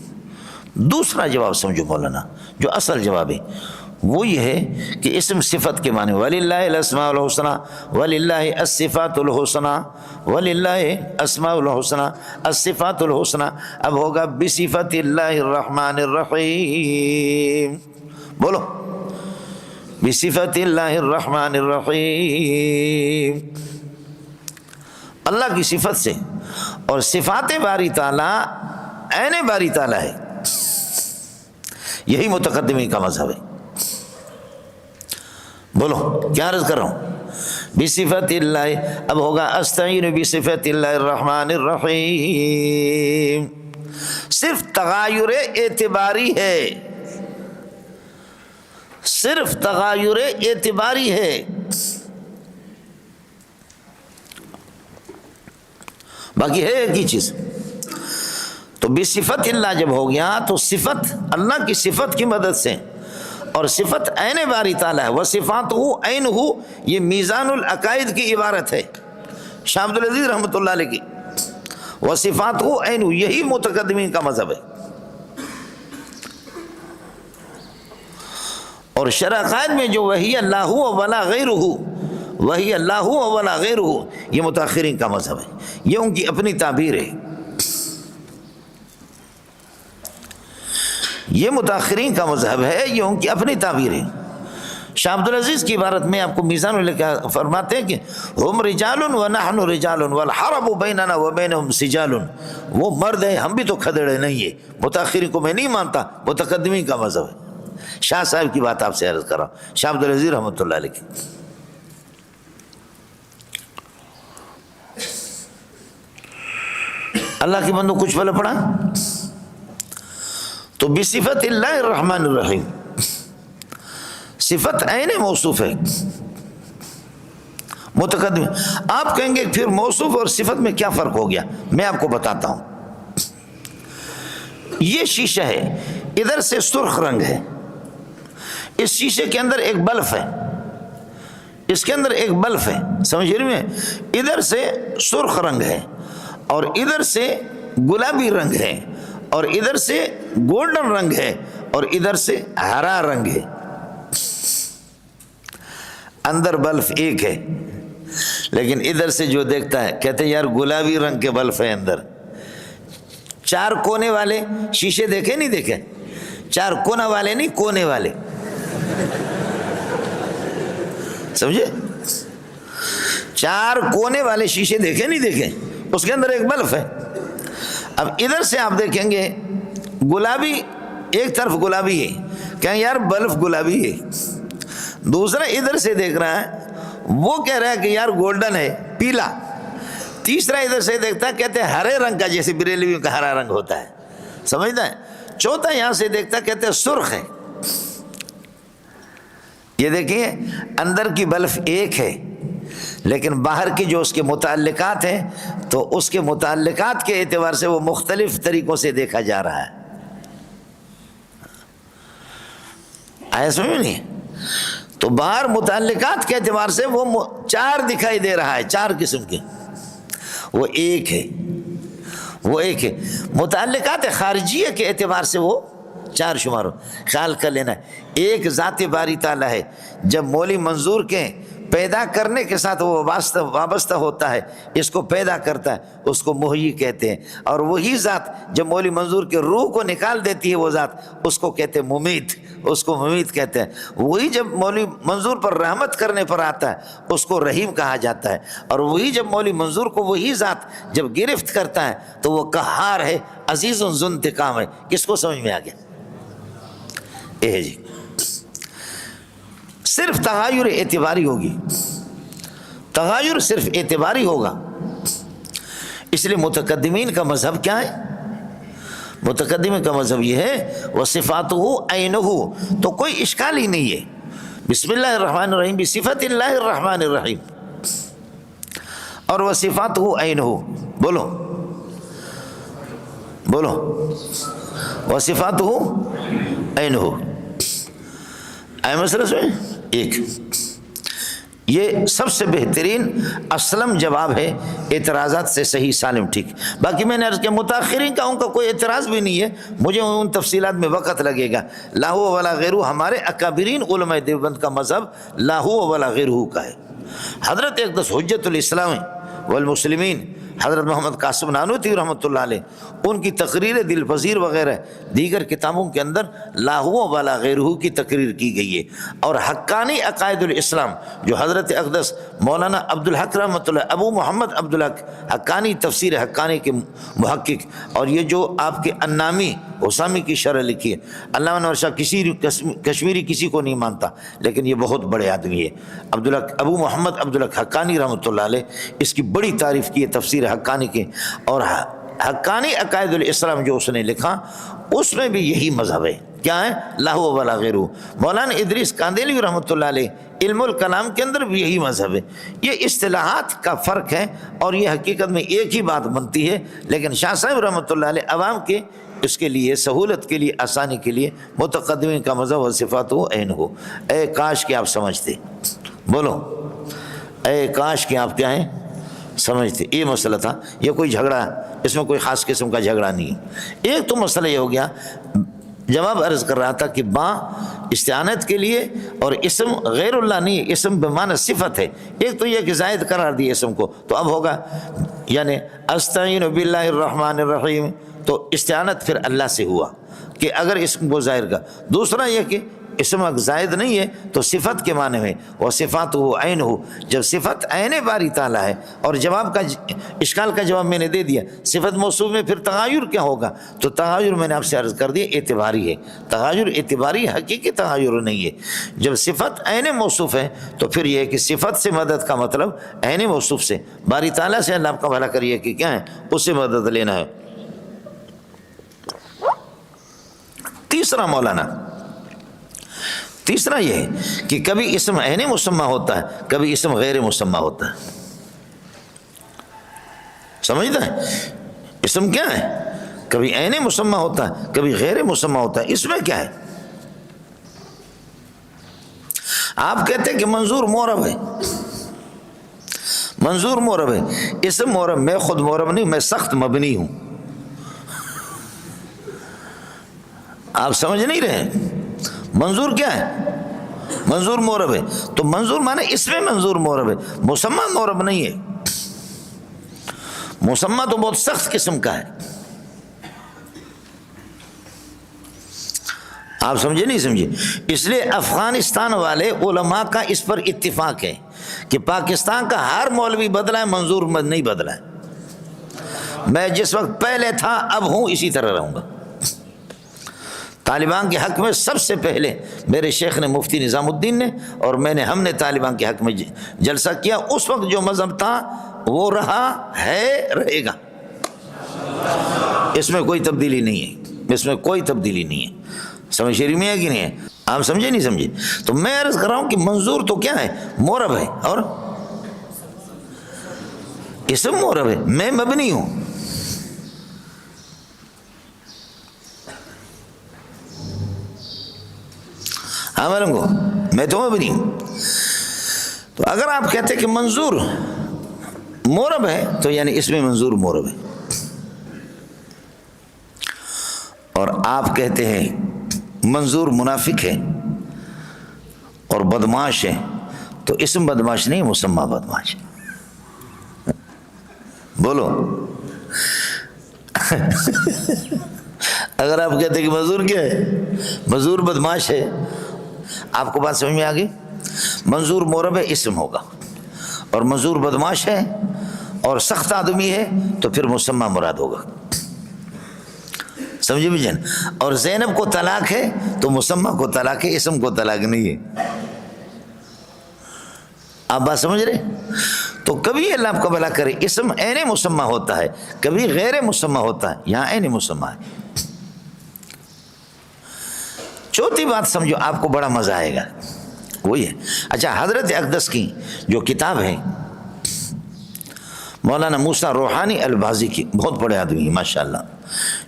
Speaker 1: دوسرا جواب سمجھو مولانا، جو اصل جواب ہے وہ یہ ہے کہ اسم صفت کے معنی وَلِلَّهِ الْأَسْمَاءُ الْحُسْنَى وَلِلَّهِ الصِّفَاتُ الْحُسْنَى وَلِلَّهِ الْأَسْمَاءُ الْحُسْنَى الصِّفَاتُ الْحُسْنَى، اب ہوگا بِصِفَةِ اللَّهِ الرَّحْمَنِ الرَّحِيمِ، بولو بِصِفَةِ اللَّهِ الرَّحْمَنِ الرَّحِيمِ، اللہ کی صفت سے، اور صفات باری تعالیٰ عین باری تعالیٰ ہے، یہی متقدمین کا مذہب ہے۔ بولو کیا عرض کر رہا ہوں؟ بصفت اللہ، اب ہوگا استعین بصفت اللہ الرحمن الرحیم، صرف تغایر اعتباری ہے، صرف تغایر اعتباری ہے۔ باقی ہے ایک ہی چیز. تو بصفت اللہ جب ہو گیا تو صفت اللہ کی صفت کی مدد سے، اور صفت عین باری تعالیٰ ہے. وصفاتہ عینہ، یہ میزان العقائد کی عبارت ہے شاہ عبد العزیز رحمۃ اللہ علیہ کی. وصفاتہ عینہ، یہی متقدمین کا مذہب ہے. اور شرع عقائد میں جو وہی اللہ ولا غیرہ، وہی اللہ ولا غیرہ، یہ متاخرین کا مذہب ہے، یہ ان کی اپنی تعبیر ہے. یہ متاخرین کا مذہب ہے، یہ ان کی اپنی تعبیر ہے. شاہ عبد العزیز کی عبارت میں آپ کو میزان العقائد فرماتے ہیں کہ ہم رجال ونحن رجال والحرب بیننا وبینہم سجال. وہ مرد ہیں، ہم بھی تو کھدڑے نہیں ہیں. متاخرین کو میں نہیں مانتا، متقدمین کا مذہب ہے. شاہ صاحب کی بات آپ سے عرض کر رہا ہوں، شاہ عبد العزیز رحمۃ اللہ علیہ کی. اللہ کی بندو کچھ پہلے پڑھا تو بصفت اللہ الرحمن الرحیم، صفت عین موصوف ہے متقدم. آپ کہیں گے پھر موصوف اور صفت میں کیا فرق ہو گیا؟ میں آپ کو بتاتا ہوں. یہ شیشہ ہے، ادھر سے سرخ رنگ ہے، اس شیشے کے اندر ایک بلف ہے، اس کے اندر ایک بلف ہے، سمجھ رہے ہیں؟ ادھر سے سرخ رنگ ہے اور ادھر سے گلابی رنگ ہے اور ادھر سے گولڈن رنگ ہے اور ادھر سے ہرا رنگ ہے. اندر بلف ایک ہے، لیکن ادھر سے جو دیکھتا ہے کہتے ہیں یار گلابی رنگ کے بلف ہے اندر. چار کونے والے شیشے دیکھے نہیں دیکھے؟ چار کونا والے نہیں، کونے والے، سمجھے؟ چار کونے والے شیشے دیکھے نہیں دیکھے؟ اس کے اندر ایک بلف ہے. اب ادھر سے آپ دیکھیں گے گلابی، ایک طرف گلابی ہے، کہیں یار بلف گلابی ہے. دوسرا ادھر سے دیکھ رہا ہے، وہ کہہ رہا ہے کہ یار گولڈن ہے، پیلا. تیسرا ادھر سے دیکھتا ہے، کہتے ہیں ہرے رنگ کا، جیسے بریلویوں کا ہرا رنگ ہوتا ہے، سمجھتا ہے؟ چوتھا یہاں سے دیکھتا ہے، کہتے ہیں سرخ ہے. یہ دیکھیے اندر کی بلف ایک ہے، لیکن باہر کی جو اس کے متعلقات ہیں تو اس کے متعلقات کے اعتبار سے وہ مختلف طریقوں سے دیکھا جا رہا ہے. آیا سمجھ میں نہیں؟ تو باہر متعلقات کے اعتبار سے وہ چار دکھائی دے رہا ہے، چار قسم کے، وہ ایک ہے، وہ ایک ہے. متعلقات خارجیہ کے اعتبار سے وہ چار شمار ہو. خیال کر لینا ایک ذات باری تعالیٰ ہے. جب مولی منظور کے پیدا کرنے کے ساتھ وہ وابستہ ہوتا ہے، اس کو پیدا کرتا ہے، اس کو محیی کہتے ہیں. اور وہی ذات جب مولی منظور کے روح کو نکال دیتی ہے وہ ذات، اس کو کہتے ہیں ممیت، اس کو ممیت کہتے ہیں. وہی جب مولی منظور پر رحمت کرنے پر آتا ہے اس کو رحیم کہا جاتا ہے. اور وہی جب مولی منظور کو وہی ذات جب گرفت کرتا ہے تو وہ قہار ہے، عزیز ذو انتقام ہے. کس کو سمجھ میں آ گیا؟ جی صرف تغیر اعتباری ہوگی، تغیر صرف اعتباری ہوگا. اس لیے متقدمین کا مذہب کیا ہے؟ متقدمین کا مذہب یہ ہے وصفاتہ عینہ، تو کوئی اشکال ہی نہیں ہے. بسم اللہ الرحمن الرحیم بصفت اللہ الرحمن الرحیم اور وصفاتہ عینہ. بولو بولو وصفاتہ عینہ. آئے مسئلہ سے ایک یہ سب سے بہترین اسلم جواب ہے اعتراضات سے صحیح سالم ٹھیک. باقی میں نے عرض کیا متاخرین کا ان کا کوئی اعتراض بھی نہیں ہے، مجھے ان تفصیلات میں وقت لگے گا. لا ہو ولا غیرہ ہمارے اکابرین علماء دیوبند کا مذہب لا ہو ولا غیرہ کا ہے. حضرت اقدس حجت الاسلام والمسلمین حضرت محمد قاسم نانوتوی رحمۃ اللہ علیہ، ان کی تقریر دل پذیر وغیرہ دیگر کتابوں کے اندر لا ہو ولا غیرہ کی تقریر کی گئی ہے. اور حقانی عقائد الاسلام جو حضرت اقدس مولانا عبدالحق رحمۃ اللہ، ابو محمد عبدالحق حقانی، تفسیر حقانی کے محقق، اور یہ جو آپ کے انامی حسامی کی شرح لکھی ہے. علامہ انور شاہ کشمیری کسی کو نہیں مانتا، لیکن یہ بہت بڑے آدمی ہے عبدالحق، ابو محمد عبدالحق حقانی رحمۃ اللہ علیہ. اس کی بڑی تعریف کی ہے تفسیر حقانی کے. اور حقانی عقائد الاسلام جو اس نے لکھا اس میں بھی یہی مذہب ہے کیا ہے؟ لہو ولا غیرہ۔ مولانا ادریس کاندیلی رحمۃ اللہ علیہ علم الکلام کے اندر بھی یہی مذہب ہے۔ یہ اصطلاحات کا فرق ہے اور یہ حقیقت میں ایک ہی بات بنتی ہے، لیکن شاہ صاحب رحمۃ اللہ علیہ عوام کے اس کے لیے سہولت کے لیے آسانی کے لیے متقدمین کا مذہب و صفات ہو عین ہو۔ اے کاش کہ آپ سمجھتے، بولو اے کاش کہ آپ کیا ہیں سمجھتے۔ یہ مسئلہ تھا، یہ کوئی جھگڑا، اس میں کوئی خاص قسم کا جھگڑا نہیں ہے۔ ایک تو مسئلہ یہ ہو گیا، جواب عرض کر رہا تھا کہ با استعانت کے لیے اور اسم غیر اللہ نہیں، اسم بمعنی صفت ہے۔ ایک تو یہ کہ زائد قرار دی اسم کو، تو اب ہوگا یعنی استعین باللہ الرحمن الرحیم، تو استعانت پھر اللہ سے ہوا کہ اگر اسم کو ظاہر کا۔ دوسرا یہ کہ اسم زائد نہیں ہے تو صفت کے معنی میں، وہ صفات ہو عین ہو، جب صفت عین باری تعالیٰ ہے، اور جواب کا اشکال کا جواب میں نے دے دیا، صفت موصوف میں پھر تغایر کیا ہوگا؟ تو تغایر میں نے آپ سے عرض کر دیا اعتباری ہے، تغایر اعتباری، حقیقی تغایر نہیں ہے۔ جب صفت عین موصوف ہے تو پھر یہ ہے کہ صفت سے مدد کا مطلب عین موصوف سے، باری تعالیٰ سے اللہ آپ کا بھلا کریے کہ کیا ہے اس سے مدد لینا ہے۔ تیسرا یہ ہے کہ کبھی اسم عین مسمى ہوتا ہے، کبھی اسم غیر مسمى ہوتا ہے۔ سمجھتا ہے؟ اسم کیا ہے؟ کبھی عین مسمى ہوتا ہے، کبھی غیر مسمى ہوتا ہے۔ اس میں کیا ہے؟ آپ کہتے ہیں کہ منظور مورب ہے، منظور مورب ہے، اسم مورب، میں خود مورب نہیں، میں سخت مبنی ہوں۔ آپ سمجھ نہیں رہے؟ منظور کیا ہے؟ منظور مورب ہے، تو منظور مانے اس میں منظور مورب ہے، مسمى مورب نہیں ہے۔ مسمى تو بہت سخت قسم کا ہے۔ آپ سمجھے نہیں سمجھے؟ اس لیے افغانستان والے علماء کا اس پر اتفاق ہے کہ پاکستان کا ہر مولوی بدلا ہے، منظور نہیں بدلا ہے۔ میں جس وقت پہلے تھا اب ہوں، اسی طرح رہوں گا۔ طالبان کے حق میں سب سے پہلے میرے شیخ نے، مفتی نظام الدین نے، اور میں نے، ہم نے طالبان کے حق میں جلسہ کیا۔ اس وقت جو مذہب تھا وہ رہا ہے، رہے گا، اس میں کوئی تبدیلی نہیں ہے، اس میں کوئی تبدیلی نہیں ہے۔ سمجھ شریف میں ہے کہ نہیں ہے؟ آپ سمجھے نہیں سمجھے؟ تو میں عرض کر رہا ہوں کہ منظور تو کیا ہے؟ مورب ہے، اور اسم مورب ہے، میں مبنی ہوں۔ ہاں معلوم کو میں تو مبنی ہوں۔ تو اگر آپ کہتے ہیں کہ منظور مورب ہے تو یعنی اس میں منظور مورب ہے، اور آپ کہتے ہیں منظور منافق ہے اور بدماش ہے، تو اسم بدماش نہیں، مسمى بدماش ہے۔ بولو اگر آپ کہتے ہیں کہ منظور کیا ہے؟ منظور بدماش ہے، آپ کو بات سمجھ میں آ گئی؟ منظور مورب ہے، اسم ہوگا، اور منظور بدماش ہے اور سخت آدمی ہے تو پھر مسمى مراد ہوگا۔ سمجھے بھی جن؟ اور زینب کو طلاق ہے تو مسمى کو طلاق ہے، اسم کو طلاق نہیں ہے۔ آپ بات سمجھ رہے؟ تو کبھی اللہ آپ کا بھلا کرے اسم عین مسمى ہوتا ہے، کبھی غیر مسمى ہوتا ہے، یہاں عین مسمى ہے۔ چوتھی بات سمجھو، آپ کو بڑا مزہ آئے گا، وہی ہے، اچھا حضرت اقدس کی جو کتاب ہے مولانا موسیٰ روحانی البازی کی، بہت بڑے آدمی ہیں ماشاءاللہ،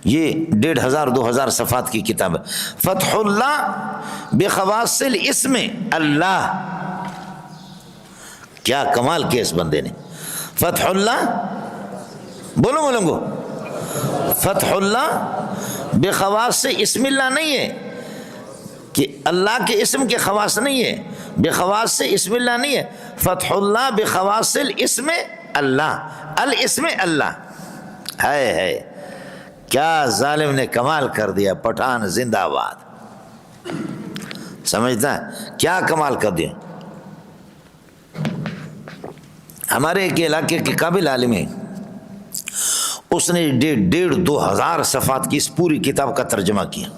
Speaker 1: یہ 1500-2000 صفحات کی کتاب ہے، فتح اللہ بخواص الاسم اللہ۔ کیا کمال کیا اس بندے نے! فتح اللہ، بولو مولنگو، فتح اللہ بخواص اسم اللہ نہیں ہے کہ اللہ کے اسم کے خواص نہیں ہے، بخواص سے اسم اللہ نہیں ہے، فتح اللہ بخواص الاسم اللہ، الاسم اللہ۔ ہے کیا ظالم نے کمال کر دیا، پٹھان زندہ باد، سمجھتا ہے کیا کمال کر دیا۔ ہمارے ایک علاقے کے قابل عالم ہے، اس نے 1500 صفحات کی اس پوری کتاب کا ترجمہ کیا،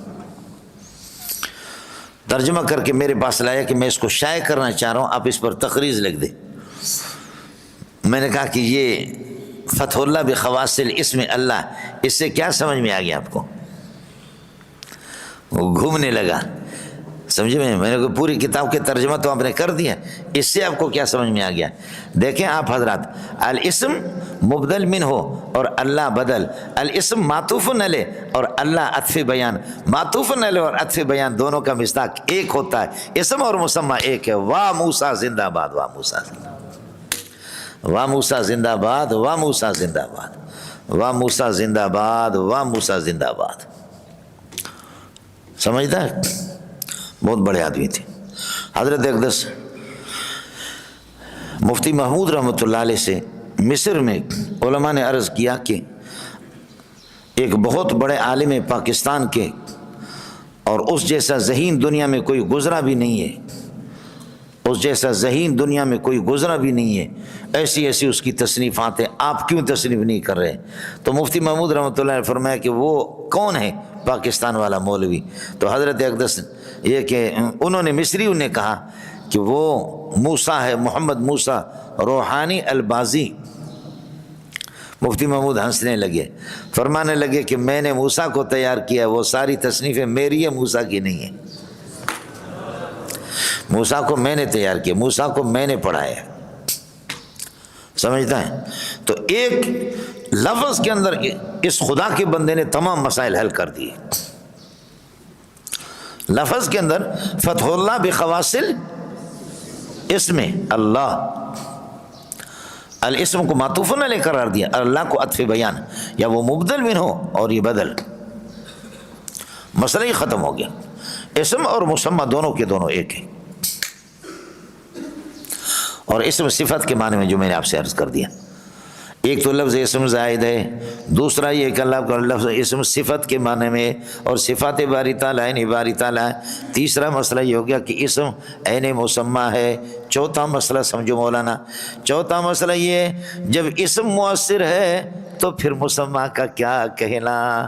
Speaker 1: ترجمہ کر کے میرے پاس لایا کہ میں اس کو شائع کرنا چاہ رہا ہوں، آپ اس پر تخریج لکھ دیں۔ میں نے کہا کہ یہ فتح اللہ بخواص الاسم اللہ، اس سے کیا سمجھ میں آ گیا آپ کو؟ وہ گھومنے لگا. سمجھے میں نے پوری کتاب کے ترجمہ تو آپ نے کر دیا, اس سے آپ کو کیا سمجھ میں آ گیا؟ دیکھیں آپ حضرات, الاسم مبدل من ہو اور اللہ بدل, الاسم معطوف علیہ اور اللہ عطف بیان. معطوف علیہ اور عطف بیان دونوں کا مصداق ایک ہوتا ہے, اسم اور مسمى ایک ہے. واہ موسیٰ زندہ باد, واہ موسیٰ زندہ باد, واہ موسیٰ زندہ باد, واہ موسیٰ زندہ باد, واہ موسیٰ زندہ باد, واہ موسیٰ زندہ باد. سمجھتا ہے؟ بہت بڑے آدمی تھے. حضرت اقدس مفتی محمود رحمۃ اللہ علیہ سے مصر میں علماء نے عرض کیا کہ ایک بہت بڑے عالم پاکستان کے, اور اس جیسا ذہین دنیا میں کوئی گزرا بھی نہیں ہے, اس جیسا ذہین دنیا میں کوئی گزرا بھی نہیں ہے, ایسی ایسی اس کی تصنیفات ہیں, آپ کیوں تصنیف نہیں کر رہے؟ تو مفتی محمود رحمۃ اللہ نے فرمایا کہ وہ کون ہے پاکستان والا مولوی؟ تو حضرت اقدس یہ کہ انہوں نے مصریوں نے کہا کہ وہ موسیٰ ہے, محمد موسیٰ روحانی البازی. مفتی محمود ہنسنے لگے, فرمانے لگے کہ میں نے موسیٰ کو تیار کیا, وہ ساری تصنیفیں میری ہے, موسیٰ کی نہیں ہے. موسیٰ کو میں نے تیار کیا, موسیٰ کو میں نے پڑھایا. سمجھتا ہے؟ تو ایک لفظ کے اندر اس خدا کے بندے نے تمام مسائل حل کر دیے. لفظ کے اندر فتح اللہ بخواصل اسم اللہ, الاسم کو معطوف علیہ قرار دیا, اللہ کو عطف بیان, یا وہ مبدل من ہو اور یہ بدل, مسئلہ ہی ختم ہو گیا. اسم اور مسمى دونوں کے دونوں ایک ہیں, اور اسم صفت کے معنی میں جو میں نے آپ سے عرض کر دیا. ایک تو لفظ اسم زائد ہے, دوسرا یہ کہ اللہ کا لفظ اسم صفت کے معنی میں, اور صفات باری تعالیٰ عین باری تعالیٰ ہے. تیسرا مسئلہ یہ ہو گیا کہ اسم عین مسمى ہے. چوتھا مسئلہ سمجھو مولانا, چوتھا مسئلہ یہ ہے جب اسم مؤثر ہے تو پھر مسمى کا کیا کہنا.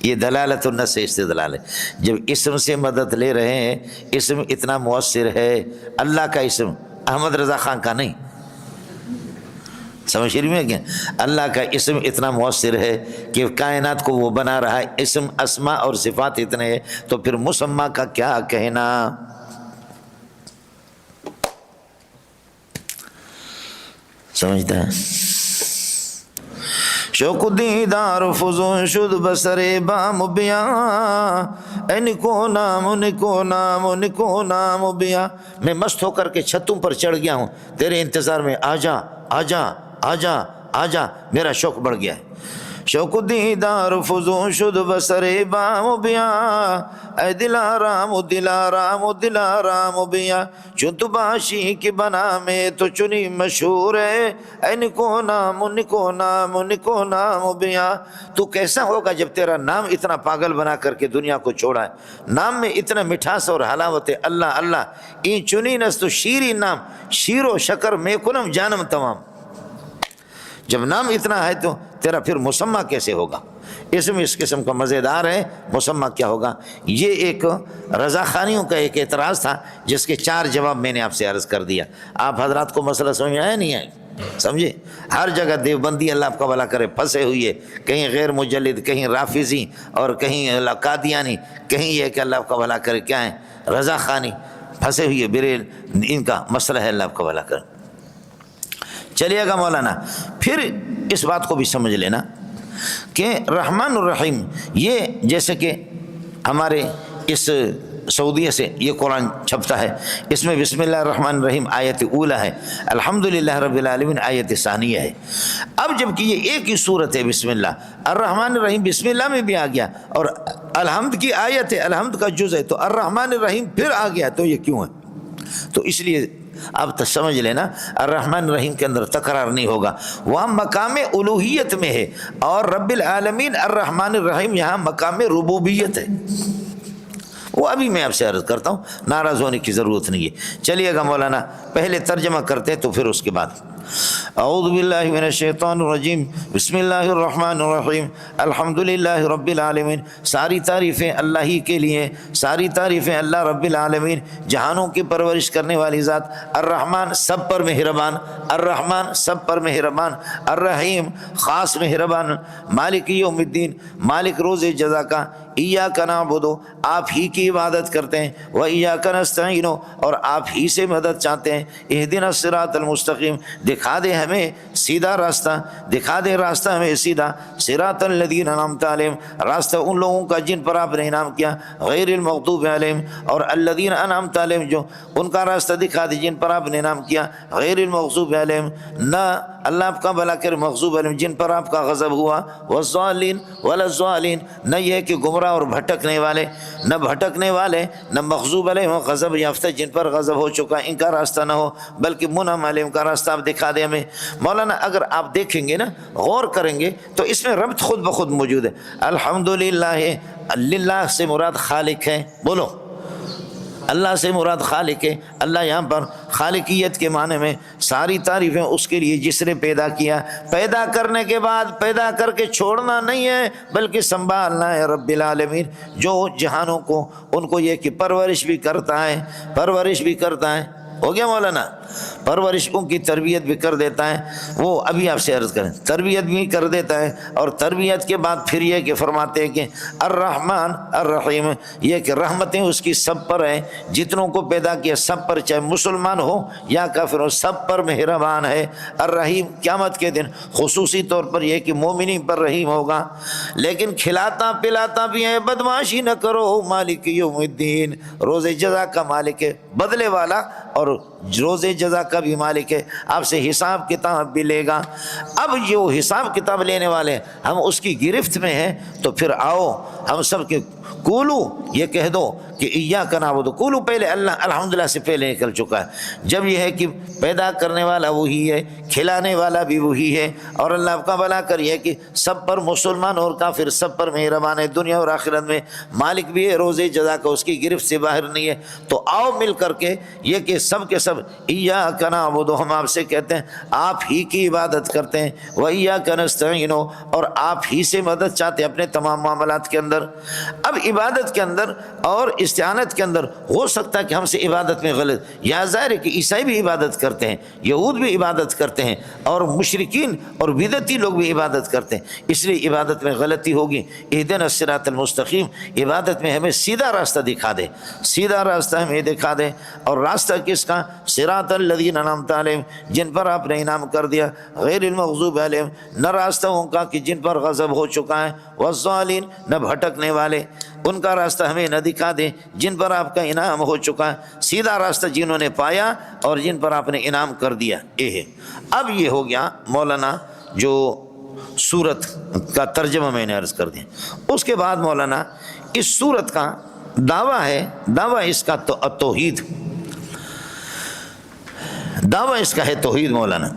Speaker 1: یہ دلالت النص استدلال ہے. جب اسم سے مدد لے رہے ہیں, اسم اتنا مؤثر ہے, اللہ کا اسم احمد رضا خان کا نہیں, سمجھ رہی میں کیا, اللہ کا اسم اتنا مؤثر ہے کہ کائنات کو وہ بنا رہا ہے. اسم اسماء اور صفات اتنے ہیں, تو پھر مسمى کا کیا کہنا. سمجھتا ہے؟ شوق دیدار فزون شد بسر بام بیا, اے نکو نام نکو نام نکو نام بیا. میں مست ہو کر کے چھتوں پر چڑھ گیا ہوں تیرے انتظار میں, آجا آجا آجا آجا, میرا شوق بڑھ گیا ہے. شوق دیدار فزون شد بسر بام بیا, اے دلارام دلارام دلارام بیا. چت باشی کی بنا میں تو چنی مشہور ہے, اے نکو نام نکو نام نکو نام بیا. تو کیسا ہوگا جب تیرا نام اتنا پاگل بنا کر کے دنیا کو چھوڑا ہے. نام میں اتنا مٹھاس اور حلاوت ہے, اللہ اللہ. این چنی نس تو شیرین نام, شیر و شکر میں کنم جانم تمام. جب نام اتنا ہے تو تیرا پھر مسمى کیسے ہوگا؟ اسم اس قسم کا مزیدار ہے, مسمى کیا ہوگا؟ یہ ایک رضا خانیوں کا ایک اعتراض تھا جس کے 4 جواب میں نے آپ سے عرض کر دیا. آپ حضرات کو مسئلہ سمجھ آیا نہیں ہے؟ سمجھے؟ ہر جگہ دیوبندی اللہ آپ کا بھلا کرے پھنسے ہوئی ہے, کہیں غیر مجلد, کہیں رافضی, اور کہیں قادیانی, کہیں یہ کہ اللہ آپ کا بھلا کرے کیا ہے رضا خانی, پھنسے ہوئی ہے بریل. ان کا مسئلہ ہے, اللہ آپ کا بھلا کرے. چلیے گا مولانا, پھر اس بات کو بھی سمجھ لینا کہ رحمان الرحیم, یہ جیسے کہ ہمارے اس سعودیہ سے یہ قرآن چھپتا ہے, اس میں بسم اللہ الرحمن الرحیم آیت اولا ہے, الحمدللہ رب العالمین آیت ثانیہ ہے. اب جب کہ یہ ایک ہی صورت ہے بسم اللہ, الرحمن الرحیم بسم اللہ میں بھی آ گیا, اور الحمد کی آیت ہے, الحمد کا جز ہے, تو الرحمن الرحیم پھر آ گیا, تو یہ کیوں ہے؟ تو اس لیے آپ سمجھ لینا الرحمن الرحیم کے اندر تکرار نہیں ہوگا, وہاں مقام الوہیت میں ہے, اور رب العالمین الرحمن الرحیم یہاں مقام ربوبیت ہے. وہ ابھی میں آپ سے عرض کرتا ہوں، ناراض ہونے کی ضرورت نہیں ہے۔ چلیے گا مولانا، پہلے ترجمہ کرتے تو پھر اس کے بعد۔ اعوذ باللہ من الشیطان الرجیم، بسم اللہ الرحمن الرحیم، الحمدللہ رب العالمین۔ ساری تعریفیں اللہ ہی کے لیے، ساری تعریفیں اللہ رب العالمین، جہانوں کی پرورش کرنے والی ذات، الرحمن سب پر مہربان، الرحمن سب پر مہربان، الرحیم خاص مہربان، مالک یوم الدین مالک روز جزا کا، ایاک نعبد آپ ہی کی عبادت کرتے ہیں، و ایاک نستعین اور آپ ہی سے مدد چاہتے ہیں، اہدنا الصراط المستقیم دکھا دے ہمیں سیدھا راستہ، دکھا دے راستہ ہمیں سیدھا، صراط الذین انعمت علیہم راستہ ان لوگوں کا جن پر آپ نے انعام کیا، غیر المغضوب علیہم اور الذین انعمت علیہم جو ان کا راستہ دکھا دے جن پر آپ نے انعام کیا، غیر المغضوب علیہم نہ اللہ آپ کا بھلا کر مغضوب علیہم جن پر آپ کا غضب ہوا، والضالین ولا الضالین نہ یہ کہ گمراہ اور بھٹکنے والے، نہ بھٹکنے والے نہ مغضوب علیہم غضب یافتہ جن پر غضب ہو چکا ان کا راستہ نہ ہو، بلکہ منعم علیہم کا راستہ آپ دکھا دیں ہمیں۔ مولانا اگر آپ دیکھیں گے نا، غور کریں گے تو اس میں ربط خود بخود موجود ہے۔ الحمدللہ، للہ سے مراد خالق ہے، بولو اللہ سے مراد خالق ہے۔ اللہ یہاں پر خالقیت کے معنی میں ساری تعریفیں اس کے لیے جس نے پیدا کیا، پیدا کرنے کے بعد پیدا کر کے چھوڑنا نہیں ہے بلکہ سنبھالنا ہے رب العالمین، جو جہانوں کو ان کو یہ کہ پرورش بھی کرتا ہے، پرورش بھی کرتا ہے۔ ہو گیا مولانا، پرورش ان کی تربیت بھی کر دیتا ہے، وہ ابھی آپ سے عرض کریں تربیت بھی کر دیتا ہے، اور تربیت کے بعد پھر یہ کہ فرماتے ہیں کہ الرحمن الرحیم، یہ کہ رحمتیں اس کی سب پر ہیں، جتنوں کو پیدا کیا سب پر، چاہے مسلمان ہو یا کافر ہو سب پر مہربان ہے۔ الرحیم قیامت کے دن خصوصی طور پر یہ کہ مومنین پر رحیم ہوگا، لیکن کھلاتا پلاتا بھی ہے، بدمعاشی نہ کرو، مالک یوم الدین روز جزا کا مالک ہے، بدلے والا اور روز جزا کا بھی مالک ہے، آپ سے حساب کتاب بھی لے گا۔ اب جو حساب کتاب لینے والے ہم اس کی گرفت میں ہیں، تو پھر آؤ ہم سب کے کولو یہ کہہ دو کہ ایاک نعبد، کولو پہلے اللہ الحمدللہ سے پہلے نکل چکا ہے، جب یہ ہے کہ پیدا کرنے والا وہی ہے، کھلانے والا بھی وہی ہے، اور اللہ آپ کا بھلا کر یہ کہ سب پر مسلمان اور کافر سب پر مہربان ہے، دنیا اور آخرت میں مالک بھی ہے روز جزا کا، اس کی گرفت سے باہر نہیں ہے۔ تو آؤ مل کر کے یہ کہ سب کے سب ایاک نعبد، ہم آپ سے کہتے ہیں آپ ہی کی عبادت کرتے ہیں، و ایاک نستعین اور آپ ہی سے مدد چاہتے ہیں اپنے تمام معاملات کے اندر۔ اب عبادت کے اندر اور استعانت کے اندر ہو سکتا ہے کہ ہم سے عبادت میں غلط، یا ظاہر ہے کہ عیسائی بھی عبادت کرتے ہیں، یہود بھی عبادت کرتے ہیں، اور مشرکین اور بدعتی لوگ بھی عبادت کرتے ہیں، اس لیے عبادت میں غلطی ہوگی۔ اہدنا الصراط المستقیم، عبادت میں ہمیں سیدھا راستہ دکھا دے، سیدھا راستہ ہمیں دکھا دے، اور راستہ کس کا؟ صراط الذین انعمت علیہم جن پر آپ نے انعام کر دیا، غیر المغضوب علیہم نہ راستہ ان کا کہ جن پر غضب ہو چکا ہے، والضالین نہ بھٹکنے والے ان کا راستہ ہمیں نہ دکھا دے جن پر آپ کا انعام ہو چکا ہے، سیدھا راستہ جنہوں نے پایا اور جن پر آپ نے انعام کر دیا۔ اب یہ ہو گیا مولانا جو سورت کا ترجمہ میں نے عرض کر دیا۔ اس کے بعد مولانا اس سورت کا دعویٰ ہے، دعویٰ اس کا توحید، دعویٰ اس کا ہے توحید مولانا،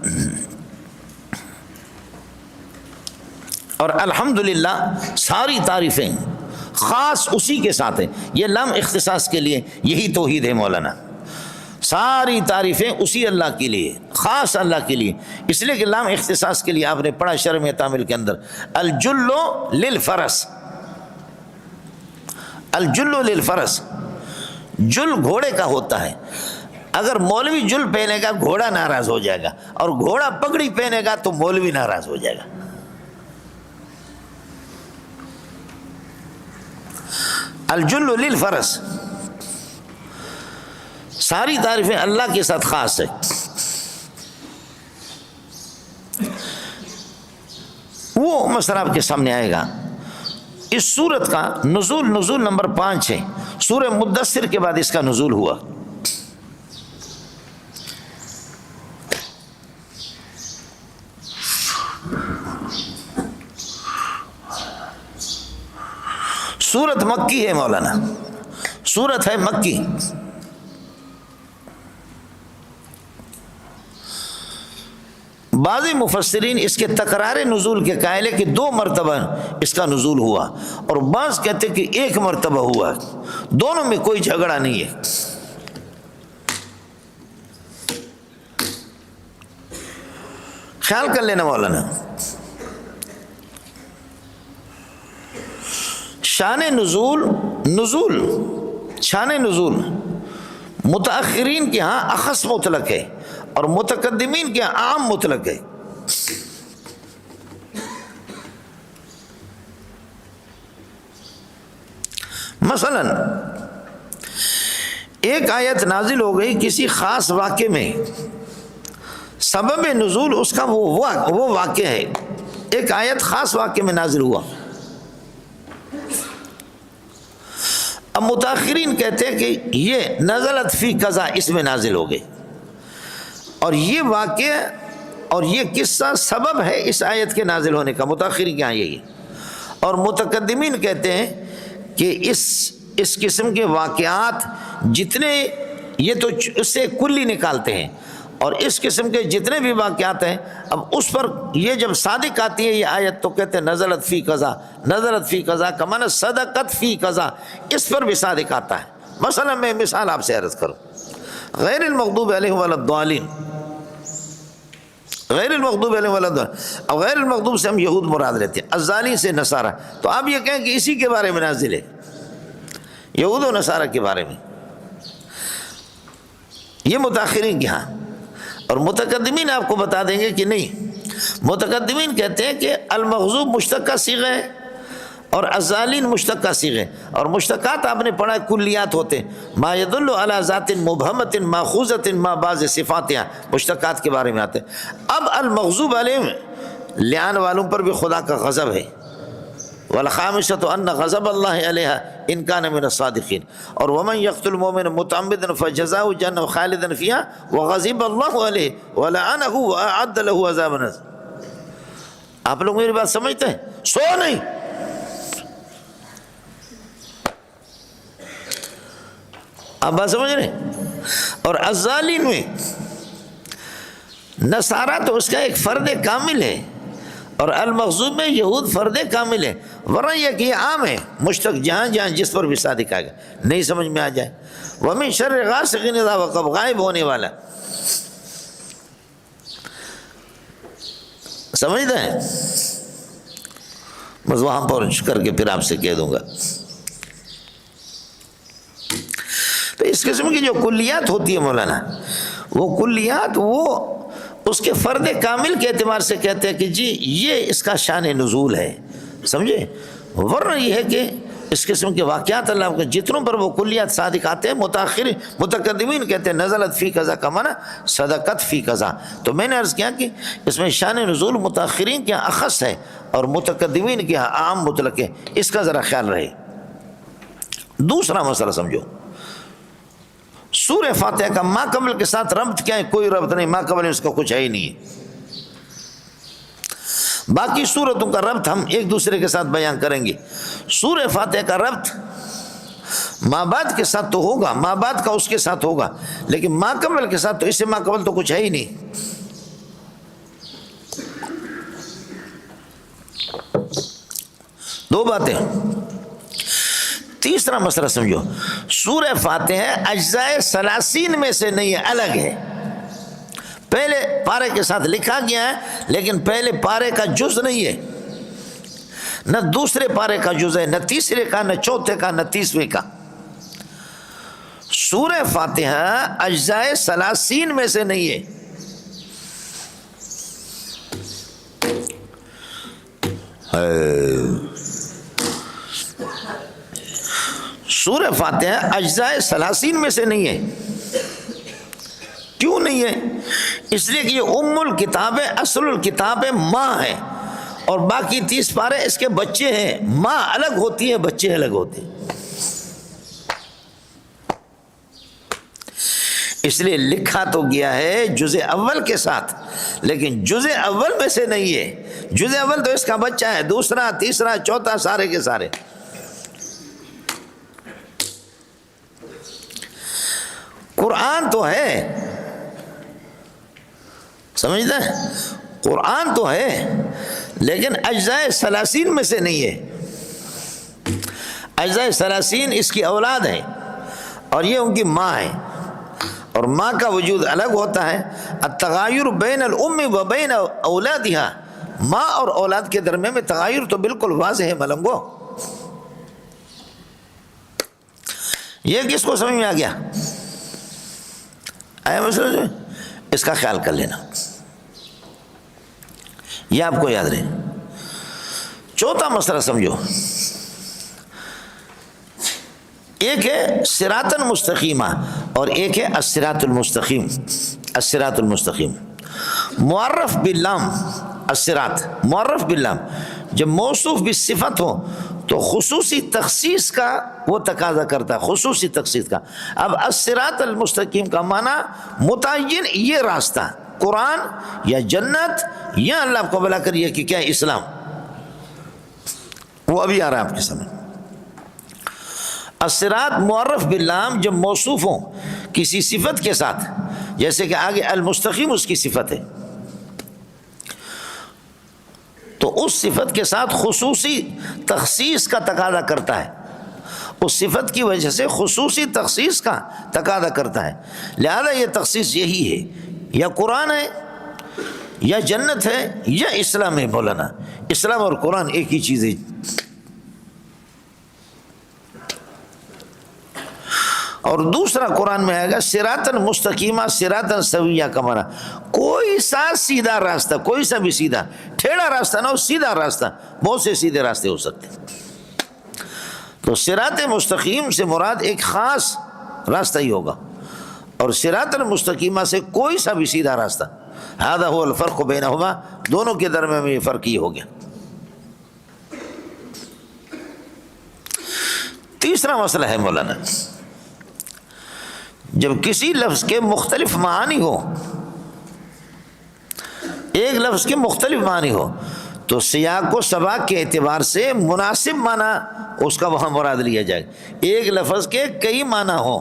Speaker 1: اور الحمدللہ ساری تعریفیں خاص اسی کے ساتھ ہیں، یہ لام اختصاص کے لیے یہی توحید ہے مولانا، ساری تعریفیں اسی اللہ کے لیے، خاص اللہ کے لیے، اس لیے کہ لام اختصاص کے لیے آپ نے پڑھا شرح تعمیل کے اندر الجل للفرس، الجل للفرس، جل گھوڑے کا ہوتا ہے، اگر مولوی جل پہنے گا گھوڑا ناراض ہو جائے گا، اور گھوڑا پگڑی پہنے گا تو مولوی ناراض ہو جائے گا۔ الجل للفرس، ساری تعریفیں اللہ کے ساتھ خاص ہے۔ وہ مسئلہ آپ کے سامنے آئے گا۔ اس سورت کا نزول نمبر 5 ہے، سورہ مدثر کے بعد اس کا نزول ہوا۔ سورت مکی ہے مولانا، سورت ہے مکی، بعض مفسرین اس کے تکرار نزول کے قائل ہے کہ 2 مرتبہ اس کا نزول ہوا، اور بعض کہتے کہ 1 مرتبہ ہوا، دونوں میں کوئی جھگڑا نہیں ہے۔ خیال کر لینا مولانا، شان نزول متاخرین کے ہاں اخص مطلق ہے اور متقدمین کے ہاں عام مطلق ہے۔ مثلا ایک آیت نازل ہو گئی کسی خاص واقعے میں، سبب نزول اس کا وہ واقعہ ہے، ایک آیت خاص واقعے میں نازل ہوا۔ اب متاخرین کہتے ہیں کہ یہ نزلت فی قضا، اس میں نازل ہو گئے، اور یہ واقعہ اور یہ قصہ سبب ہے اس آیت کے نازل ہونے کا، متاخرین کے یہاں یہی۔ اور متقدمین کہتے ہیں کہ اس قسم کے واقعات جتنے، یہ تو اس سے کلی نکالتے ہیں، اور اس قسم کے جتنے بھی واقعات ہیں، اب اس پر یہ جب صادق آتی ہے یہ آیت تو کہتے ہیں نزلت فی قضا، نزلت فی قضا کا معنی صدقت فی قضا، اس پر بھی صادق آتا ہے۔ مثلا میں مثال آپ سے عرض کروں، غیر المغضوب علیہم ولا الضالین، غیر المغضوب علیہم ولا الضالین، اب غیر المغضوب سے ہم یہود مراد لیتے ہیں، الضالین سے نصارہ، تو آپ یہ کہیں کہ اسی کے بارے میں نازل ہے، یہود و نصارہ کے بارے میں، یہ متاخرین کے ہاں۔ اور متقدمین آپ کو بتا دیں گے کہ نہیں، متقدمین کہتے ہیں کہ المغضوب مشتق کا صیغہ ہے اور الضالین مشتق کا صیغہ ہے، اور مشتقات آپ نے پڑھا کلیات ہوتے ہیں، ما يدل على ذات مبہمۃ ماخوذۃ ما بعض صفاتها، مشتقات کے بارے میں آتے ہیں۔ اب المغضوب علیہم لعان والوں پر بھی خدا کا غضب ہے، والخامسۃ ان غضب اللہ علیہا ان کان من الصادقین، اور ومن یقتل المؤمن متعمدا فجزاؤہ جہنم خالدا فیہا وغضب اللہ علیہ ولعنہ واعد له عذابا عظیما۔ آپ لوگ میری بات سمجھتے ہیں؟ سو نہیں، آپ بات سمجھ رہے ہیں؟ اور الضالین میں نصارہ تو اس کا ایک فرد کامل ہے، اور المغضوب میں یہود فرد کامل ہے، ورنہ یہ کہ یہ عام ہے، مشتق جہاں جہاں جس پر بھی صادق آئے گا، نہیں سمجھ میں آ جائے۔ وَمِن شَرِّ غَاسِقٍ اِذَا وَقَبَ، غائب ہونے والا، سمجھتے ہیں؟ بس وہاں پہنچ کر کے پھر آپ سے کہہ دوں گا۔ تو اس قسم کی جو کلیات ہوتی ہے مولانا، وہ کلیات وہ اس کے فرد کامل کے اعتبار سے کہتے ہیں کہ جی یہ اس کا شان نزول ہے، سمجھے؟ ورنہ یہ ہے کہ اس قسم کے واقعات اللہ کے جتنوں پر وہ کلیات صادق آتے ہیں، متقدمین کہتے ہیں نزلت فی قضا کا معنی صدقت فی قضا۔ تو میں نے عرض کیا کہ اس میں شان نزول متاخرین کے یہاں اخص ہے اور متقدمین کے یہاں عام مطلق ہے، اس کا ذرا خیال رہے۔ دوسرا مسئلہ سمجھو، سورہ فاتحہ کا ما قبل کے ساتھ ربط کیا ہے؟ کوئی ربط نہیں، ما قبل اس کا کچھ ہے ہی نہیں ہے۔ باقی سورتوں کا ربط ہم ایک دوسرے کے ساتھ بیان کریں گے، سورہ فاتحہ کا ربط ما بعد کے ساتھ تو ہوگا، ما بعد کا اس کے ساتھ ہوگا، لیکن ما قبل کے ساتھ تو اس سے ما قبل تو کچھ ہے ہی نہیں۔ دو باتیں۔ تیسرا مسئلہ سمجھو، سورہ فاتحہ اجزائے 30 میں سے نہیں ہے، الگ ہے، پہلے پارے کے ساتھ لکھا گیا ہے لیکن پہلے پارے کا جز نہیں ہے، نہ دوسرے پارے کا جز ہے، نہ تیسرے کا، نہ چوتھے کا، نہ 30ویں کا۔ سورہ فاتحہ اجزائے 30 میں سے نہیں ہے۔ سورہ فاتحہ اجزائے 30 میں سے نہیں ہے۔ کیوں نہیں ہے؟ اس لیے کہ یہ ام الکتاب ہے، اصل الکتاب ہے، ماں ہے، اور باقی 30 پارے اس کے بچے ہیں، ماں الگ ہوتی ہے، بچے الگ ہوتے ہیں۔ اس لیے لکھا تو گیا ہے جزء اول کے ساتھ، لیکن جزء اول میں سے نہیں ہے۔ جزء اول تو اس کا بچہ ہے، دوسرا، تیسرا، چوتھا، سارے کے سارے۔ قرآن تو ہے، سمجھتے ہیں؟ قرآن تو ہے لیکن اجزائے ثلاثین میں سے نہیں ہے. اجزائے ثلاثین اس کی اولاد ہے اور یہ ان کی ماں ہے، اور ماں کا وجود الگ ہوتا ہے. التغایر بین الام و بین اولادہا، ماں اور اولاد کے درمیان میں تغایر تو بالکل واضح ہے ملنگو. یہ کس کو سمجھ میں آ گیا؟ آیا مسئلہ؟ اس کا خیال کر لینا، یہ آپ کو یاد رہے. چوتھا مسئلہ سمجھو، ایک ہے صراط مستقیمہ اور ایک ہے الصراط المستقیم. الصراط المستقیم معرف باللام، الصراط معرف باللام جب موصوف بالصفت ہو تو خصوصی تخصیص کا وہ تقاضا کرتا ہے، خصوصی تخصیص کا. اب الصراط المستقیم کا معنی متعین یہ راستہ، قرآن یا جنت یا اللہ کو بلا کر یہ کہ کیا اسلام، وہ ابھی آ رہا ہے آپ کے سامنے. الصراط معرف باللام جب موصوف ہوں کسی صفت کے ساتھ، جیسے کہ آگے المستقیم اس کی صفت ہے، تو اس صفت کے ساتھ خصوصی تخصیص کا تقاضا کرتا ہے. اس صفت کی وجہ سے خصوصی تخصیص کا تقاضا کرتا ہے. لہذا یہ تخصیص یہی ہے، یا قرآن ہے یا جنت ہے یا اسلام ہے. مولانا اسلام اور قرآن ایک ہی چیز ہے. اور دوسرا قرآن میں آئے گا صراطا مستقیمہ، صراطا سویہ کا معنی کوئی سا سیدھا راستہ، کوئی سا بھی سیدھا، ٹھیڑا راستہ نہ ہو، سیدھا راستہ. بہت سے سیدھے راستے ہو سکتے ہیں. تو صراط مستقیم سے مراد ایک خاص راستہ ہی ہوگا، اور صراط المستقیمہ سے کوئی سا بھی سیدھا راستہ. ھذا ھو الفرق بینہما، دونوں کے درمیان میں یہ فرق یہ ہو گیا. تیسرا مسئلہ ہے مولانا، جب کسی لفظ کے مختلف معانی ہو، ایک لفظ کے مختلف معنی ہو، تو سیاق و سباق کے اعتبار سے مناسب معنی اس کا وہاں مراد لیا جائے. ایک لفظ کے کئی معنی ہو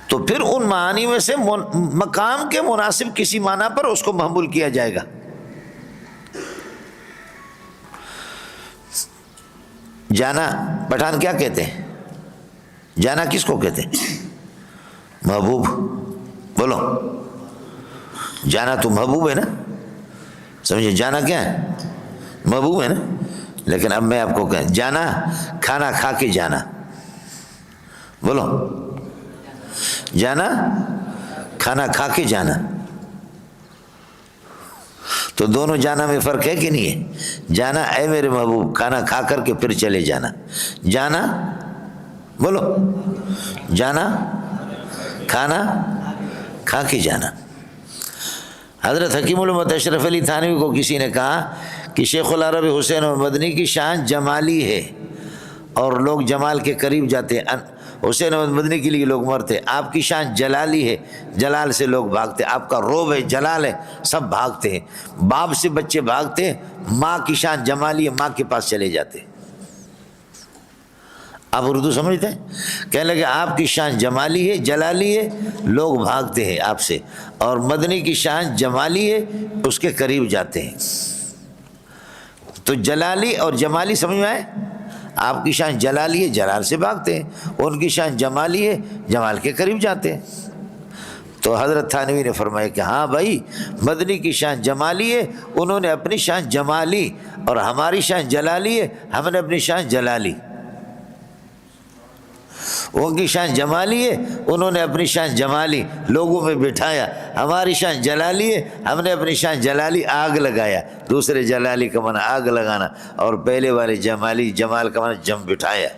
Speaker 1: تو پھر ان معانی میں سے مقام کے مناسب کسی معنی پر اس کو محمول کیا جائے گا. جانا پٹھان کیا کہتے ہیں؟ جانا کس کو کہتے ہیں؟ محبوب. بولو، جانا تو محبوب ہے نا، سمجھے؟ جانا کیا ہے؟ محبوب ہے نا. لیکن اب میں آپ کو کہوں جانا کھانا کھا کے جانا. بولو، جانا کھانا کھا کے جانا، تو دونوں جانا میں فرق ہے کہ نہیں ہے؟ جانا اے میرے محبوب کھانا کھا کر کے پھر چلے جانا. جانا بولو، جانا کھانا کھا کے جانا. حضرت حکیم الامت اشرف علی تھانوی کو کسی نے کہا کہ شیخ العرب حسین مدنی کی شان جمالی ہے اور لوگ جمال کے قریب جاتے ہیں. حسین احمد مدنی کے لیے لوگ مرتے. آپ کی شان جلالی ہے، جلال سے لوگ بھاگتے. آپ کا روب ہے، جلال ہے، سب بھاگتے ہیں. باپ سے بچے بھاگتے ہیں، ماں کی شان جمالی ہے، ماں کے پاس چلے جاتے ہیں. آپ اردو سمجھتے ہیں؟ کہنے لگے آپ کی شان جمالی ہے، جلالی ہے، لوگ بھاگتے ہیں آپ سے، اور مدنی کی شان جمالی ہے، اس کے قریب جاتے ہیں. تو جلالی اور جمالی سمجھ میں آئے؟ آپ کی شان جلالی ہے، جلال سے بھاگتے ہیں، ان کی شان جمالی ہے، جمال کے قریب جاتے ہیں. تو حضرت تھانوی نے فرمایا کہ ہاں بھائی، مدنی کی شان جمالی ہے، انہوں نے اپنی شان جمالی، اور ہماری شان جلالی ہے، ہم نے اپنی شان جلالی. ان کی شان جمالی ہے، انہوں نے اپنی شان جمالی لوگوں میں بٹھایا. ہماری شان جلالی ہے، ہم نے اپنی شان جلالی آگ لگایا. دوسرے جلالی کا معنی آگ لگانا، اور پہلے والے جمالی جمال کا معنی جم بٹھایا.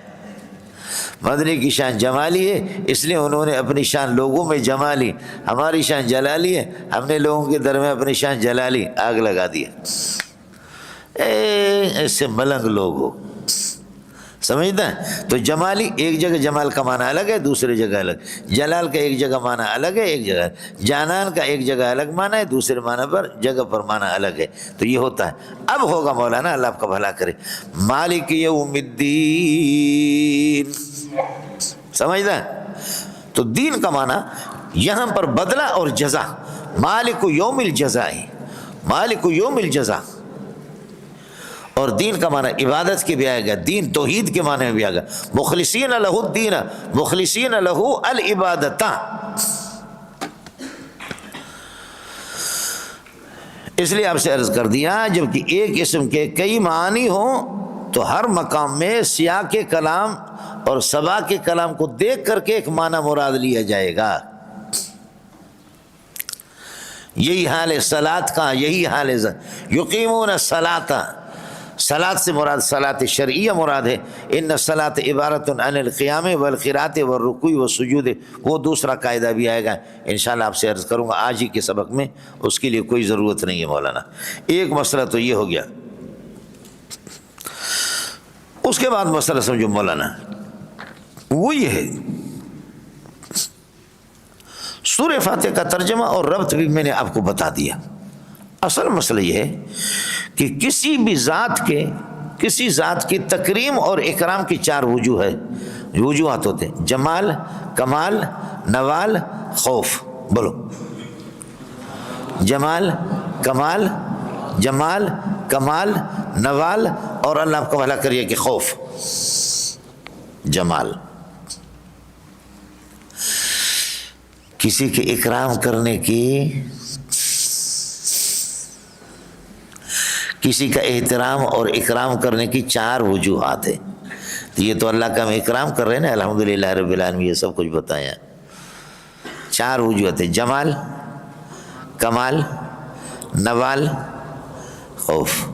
Speaker 1: مدنی کی شان جمالی ہے، اس لیے انہوں نے اپنی شان لوگوں میں جما لی. ہماری شان جلالی ہے، ہم نے لوگوں کے درمیان اپنی شان جلالی آگ لگا دیا. ایسے ملنگ لوگ ہو، سمجھتا ہے؟ تو جمالی ایک جگہ جمال کا معنی الگ ہے، دوسری جگہ الگ. جلال کا ایک جگہ معنی الگ ہے، ایک جگہ. جانان کا ایک جگہ الگ معنی ہے، دوسرے معنی پر جگہ پر معنی الگ ہے. تو یہ ہوتا ہے. اب ہوگا مولانا، اللہ آپ کا بھلا کرے، مالک یوم الدین. سمجھتا ہے؟ تو دین کا معنی یہاں پر بدلہ اور جزا. مالک یوم الجزاء، مالک یوم الجزاء۔ اور دین کا معنی عبادت کے بھی آئے گا، دین توحید کے معنی میں بھی آئے گا، مخلصین لہ الدین، مخلصین لہ العبادۃ۔ اس لیے آپ سے عرض کر دیا، جب کہ ایک اسم کے کئی معنی ہوں تو ہر مقام میں سیاق کلام اور سباق کلام کو دیکھ کر کے ایک معنی مراد لیا جائے گا۔ یہی حال ہے صلاۃ کا، یہی حال ہے یقیمون الصلاۃ، صلاۃ سے مراد صلاۃ شرعیہ مراد ہے۔ ان الصلاۃ عبارۃ عن القیام والقراءۃ والرکوع والسجود، وہ دوسرا قاعدہ بھی آئے گا انشاءاللہ، آپ سے عرض کروں گا آج ہی کے سبق میں، اس کے لیے کوئی ضرورت نہیں ہے مولانا۔ ایک مسئلہ تو یہ ہو گیا، اس کے بعد مسئلہ سمجھو مولانا، وہ یہ ہے سورہ فاتحہ کا ترجمہ اور ربط بھی میں نے آپ کو بتا دیا۔ اصل مسئلہ یہ ہے کہ کسی بھی ذات کی تکریم اور اکرام کی چار وجوہات ہوتے ہیں، جمال، کمال، نوال، خوف۔ بولو، جمال، کمال، جمال، کمال، نوال، اور اللہ آپ کو بھلا کریے کہ خوف۔ جمال، کسی کے اکرام کرنے کی، کسی کا احترام اور اکرام کرنے کی چار وجوہات ہیں۔ یہ تو اللہ کا ہم اکرام کر رہے ہیں نا، الحمدللہ رب العالمین، یہ سب کچھ بتایا۔ چار وجوہات ہیں، جمال، کمال، نوال، خوف۔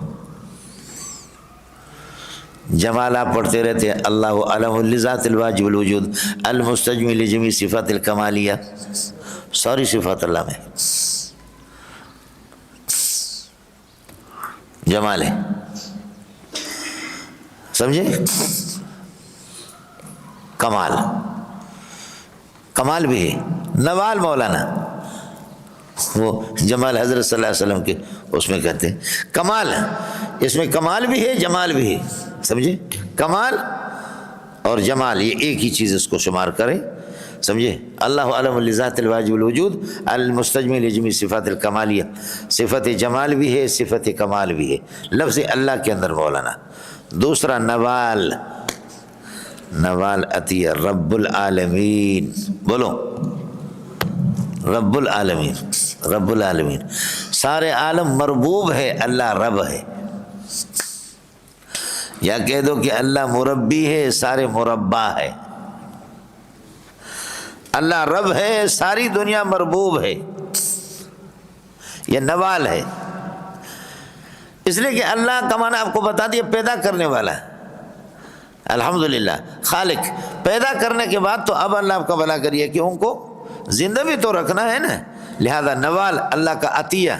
Speaker 1: جمال آپ پڑھتے رہتے ہیں، اللہ علم لذات الواجب الوجود المستجمی لجمی صفات الکمالیہ، ساری صفات اللہ میں جمال ہے، سمجھے؟ کمال، کمال بھی ہے، نوال مولانا وہ جمال حضرت صلی اللہ علیہ وسلم کے اس میں کہتے ہیں کمال، اس میں کمال بھی ہے جمال بھی ہے، سمجھے؟ کمال اور جمال یہ ایک ہی چیز اس کو شمار کرے، سمجھے؟ اللہ علم لذات الواجب الوجود المستجمی لجمی صفات الکمالیہ، صفت جمال بھی ہے صفت کمال بھی ہے لفظ اللہ کے اندر مولانا۔ دوسرا نوال، نوال عطیہ رب العالمین، بولو رب العالمین، رب العالمین، سارے عالم مربوب ہے، اللہ رب ہے، یا کہہ دو کہ اللہ مربی ہے، سارے مربع ہے، اللہ رب ہے، ساری دنیا مربوب ہے، یہ نوال ہے۔ اس لیے کہ اللہ کا معنی آپ کو بتا دیا پیدا کرنے والا، الحمدللہ خالق، پیدا کرنے کے بعد تو اب اللہ آپ کا بھلا کریے کہ ان کو زندہ بھی تو رکھنا ہے نا، لہذا نوال اللہ کا عطیہ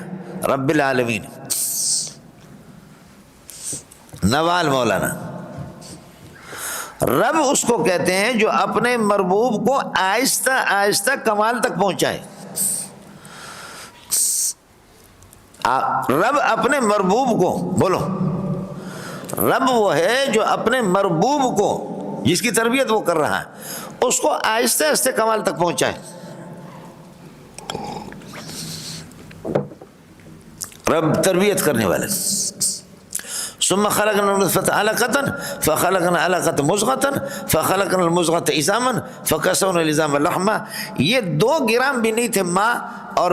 Speaker 1: رب العالمین، نوال مولانا۔ رب اس کو کہتے ہیں جو اپنے مربوب کو آہستہ آہستہ کمال تک پہنچائے۔ رب اپنے مربوب کو، بولو رب وہ ہے جو اپنے مربوب کو، جس کی تربیت وہ کر رہا ہے، اس کو آہستہ آہستہ کمال تک پہنچائے۔ رب تربیت کرنے والے۔ ثم خلقنا النطفة علقة فخلقنا العلقة مضغة فخلقنا المضغة عظاما فكسونا العظام لحما۔ یہ 2 گرام بھی نہیں تھے، ماں اور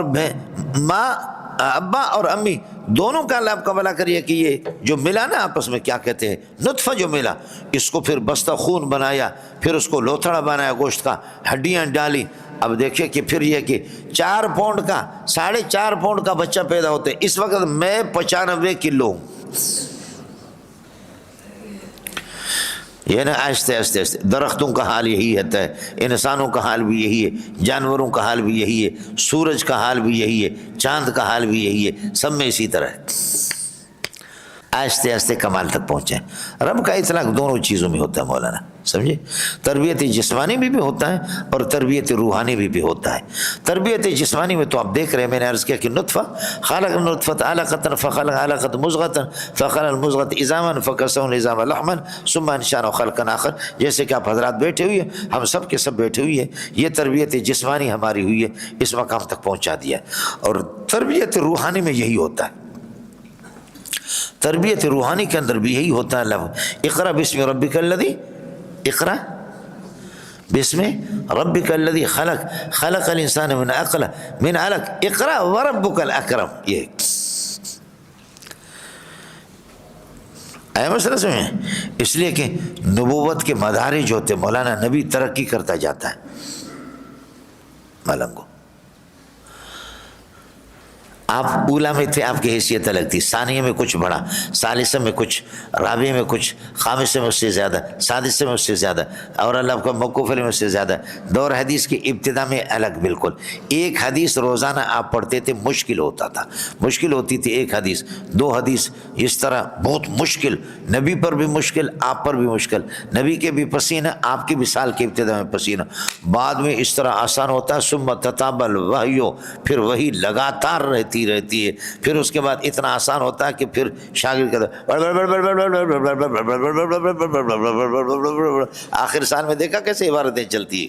Speaker 1: ابا اور امی دونوں کا اللہ آپ کا بھلا کریے کہ یہ جو ملا نا آپس میں، کیا کہتے ہیں، نطفہ جو ملا، اس کو پھر بستہ خون بنایا، پھر اس کو لوتھڑا بنایا گوشت کا، ہڈیاں ڈالی۔ اب دیکھیں کہ پھر یہ کہ 4 پاؤنڈ کا 4.5 پاؤنڈ کا بچہ پیدا ہوتے، اس وقت میں 95 کلو ہوں۔ یہ نا آہستہ آہستہ آہستہ درختوں کا حال یہی ہے، انسانوں کا حال بھی یہی ہے، جانوروں کا حال بھی یہی ہے، سورج کا حال بھی یہی ہے، چاند کا حال بھی یہی ہے، سب میں اسی طرح ہے، آہستہ آہستہ کمال تک پہنچے۔ رب کا اطلاق دونوں چیزوں میں ہوتا ہے مولانا۔ سمجھے؟ تربیت جسمانی بھی ہوتا ہے اور تربیت روحانی بھی ہوتا ہے۔ تربیت جسمانی میں تو آپ دیکھ رہے ہیں، میں نے عرض کیا کہ نطفہ، خلق النطفۃ علقۃ فخلق علقۃ مضغۃ فخلق المضغۃ عظاما فکسوہ العظام لحما ثم انشأناه خلقا آخر، جیسے کہ آپ حضرات بیٹھے ہوئے ہیں، ہم سب کے سب بیٹھے ہوئے ہیں، یہ تربیت جسمانی ہماری ہوئی ہے، اس مقام تک پہنچا دیا ہے۔ اور تربیت روحانی میں یہی ہوتا ہے، تربیت روحانی کے اندر بھی یہی ہوتا ہے۔ لفظ اقرأ باسم ربک الذی، اقرأ باسم ربک الذی خلق، خلق الانسان من علق، اقرأ وربک الاکرم، یہ مسئلہ سمجھیں۔ اس لیے کہ نبوت کے مدارج ہوتے، مولانا نبی ترقی کرتا جاتا ہے ملنگو۔ آپ اولا میں تھے، آپ کی حیثیت الگ تھی، ثانیہ میں کچھ بڑھا، ثالثہ میں کچھ، رابعہ میں کچھ، خامسہ میں اس سے زیادہ، سادسہ میں اس سے زیادہ، اور اللہ کا موقوف علیہ میں اس سے زیادہ۔ دور حدیث کی ابتدا میں الگ بالکل، ایک حدیث روزانہ آپ پڑھتے تھے، مشکل ہوتا تھا، مشکل ہوتی تھی ایک حدیث، دو حدیث، اس طرح بہت مشکل، نبی پر بھی مشکل، آپ پر بھی مشکل، نبی کے بھی پسینہ، آپ کی بھی سال کے ابتدا میں پسینہ، بعد میں اس طرح آسان ہوتا ہے۔ ثم تتابع الوحی، پھر وہی لگاتار رہتی ہے، پھر اس کے بعد اتنا آسان ہوتا ہے کہ پھر شاگرد کہتا آخر سال میں دیکھا کیسے عبارتیں چلتی ہے،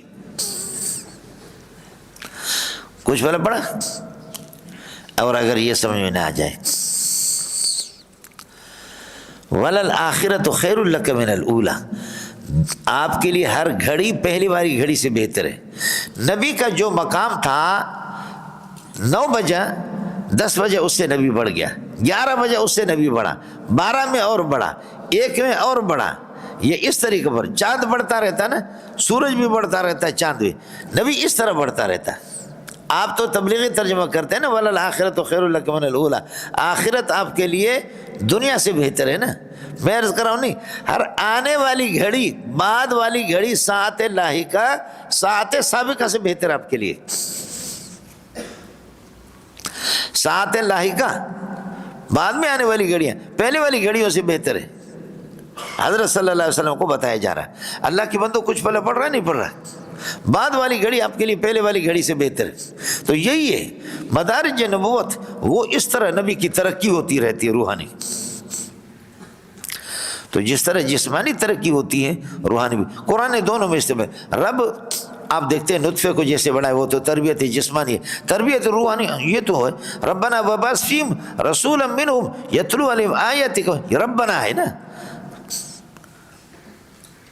Speaker 1: کچھ بلا پڑا۔ اور اگر یہ سمجھ میں نہ آ جائے، وَلَلْآخِرَةُ خَيْرٌ لَكَ مِنَ الْأُولَى، آپ کے لیے ہر گھڑی پہلی والی گھڑی سے بہتر ہے۔ نبی کا جو مقام تھا 9 بجے 10 بجے اس سے نبی بڑھ گیا، 11 بجے اس سے نبی بڑھا، 12 میں اور بڑھا، 1 میں اور بڑھا، یہ اس طریقے پر چاند بڑھتا رہتا ہے نا، سورج بھی بڑھتا رہتا ہے، چاند بھی، نبی اس طرح بڑھتا رہتا ہے۔ آپ تو تبلیغی ترجمہ کرتے ہیں نا، وَلَلْآخِرَةُ خَيْرٌ لَكَ مِنَ الْأُولَى، آخرت آپ کے لیے دنیا سے بہتر ہے نا۔ میں عرض کر رہا ہوں نہیں، ہر آنے والی گھڑی، بعد والی گھڑی ساعت لاحقہ، ساعت سابقہ سے بہتر آپ کے لیے۔ ساعت لاحقہ بعد میں آنے والی گھڑیاں پہلے والی گھڑیوں سے بہتر ہے، حضرت صلی اللہ علیہ وسلم کو بتایا جا رہا ہے۔ اللہ کی بندو کچھ پہلے پڑھ رہا ہے نہیں پڑھ رہا، بعد والی گھڑی آپ کے لیے پہلے والی گھڑی سے بہتر ہے۔ تو یہی ہے مدارج نبوت، وہ اس طرح نبی کی ترقی ہوتی رہتی ہے روحانی۔ تو جس طرح جسمانی ترقی ہوتی ہے روحانی بھی، قرآن دونوں میں استعمال۔ رب آپ دیکھتے ہیں نطفے کو جیسے بڑھائے، وہ تو تربیت جسمانی ہے، تربیت روحانی یہ تو ہے۔ ربنا وبعث فیہم رسولا منہم یتلو علیہم آیاتک، ربنا ہے نا،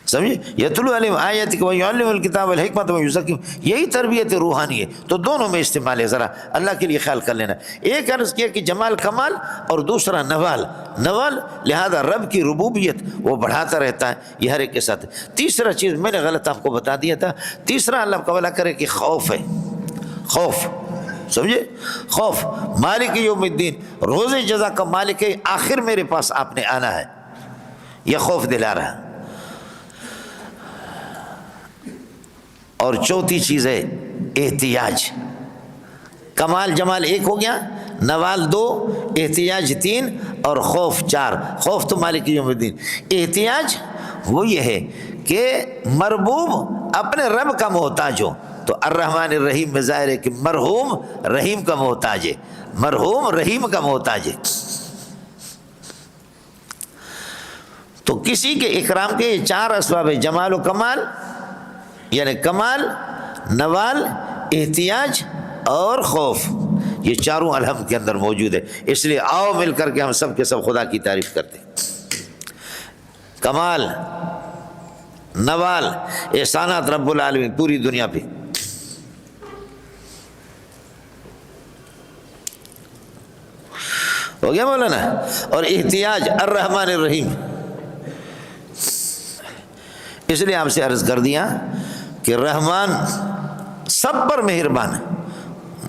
Speaker 1: سمجھے، یتلو علیہم آیاتک ویعلمہم الکتاب والحکمۃ ویزکیہم، یہی تربیت روحانی ہے۔ تو دونوں میں استعمال ہے، ذرا اللہ کے لیے خیال کر لینا۔ ایک عرض کیا کہ جمال کمال، اور دوسرا نوال نوال، لہذا رب کی ربوبیت وہ بڑھاتا رہتا ہے، یہ ہر ایک کے ساتھ۔ تیسرا چیز میں نے غلط آپ کو بتا دیا تھا، تیسرا اللہ کا بھلا کرے کہ خوف ہے، خوف، سمجھے، خوف، مالک یوم الدین، روز جزا کا مالک ہے، آخر میرے پاس آپ نے آنا ہے، یہ خوف دلا رہا ہے۔ اور چوتھی چیز ہے احتیاج، کمال جمال ایک ہو گیا، نوال 2، احتیاج 3، اور خوف 4۔ خوف تو مالک یوم الدین، احتیاج وہ یہ ہے کہ مربوب اپنے رب کا محتاج ہو۔ تو الرحمن الرحیم میں ظاہر ہے کہ مرحوم رحیم کا محتاج ہے، مرحوم رحیم کا محتاج ہے۔ تو کسی کے اکرام کے یہ 4 اسباب ہے، جمال و کمال، یعنی کمال، نوال، احتیاج اور خوف، یہ چاروں الحمد کے اندر موجود ہے۔ اس لیے آؤ مل کر کے ہم سب کے سب خدا کی تعریف کرتے ہیں۔ کمال، نوال، احسانات رب العالمین پوری دنیا پہ، ہو گیا مولانا، اور احتیاج الرحمن الرحیم۔ اس لیے آپ سے عرض کر دیا کہ رحمان سب پر مہربان ہے،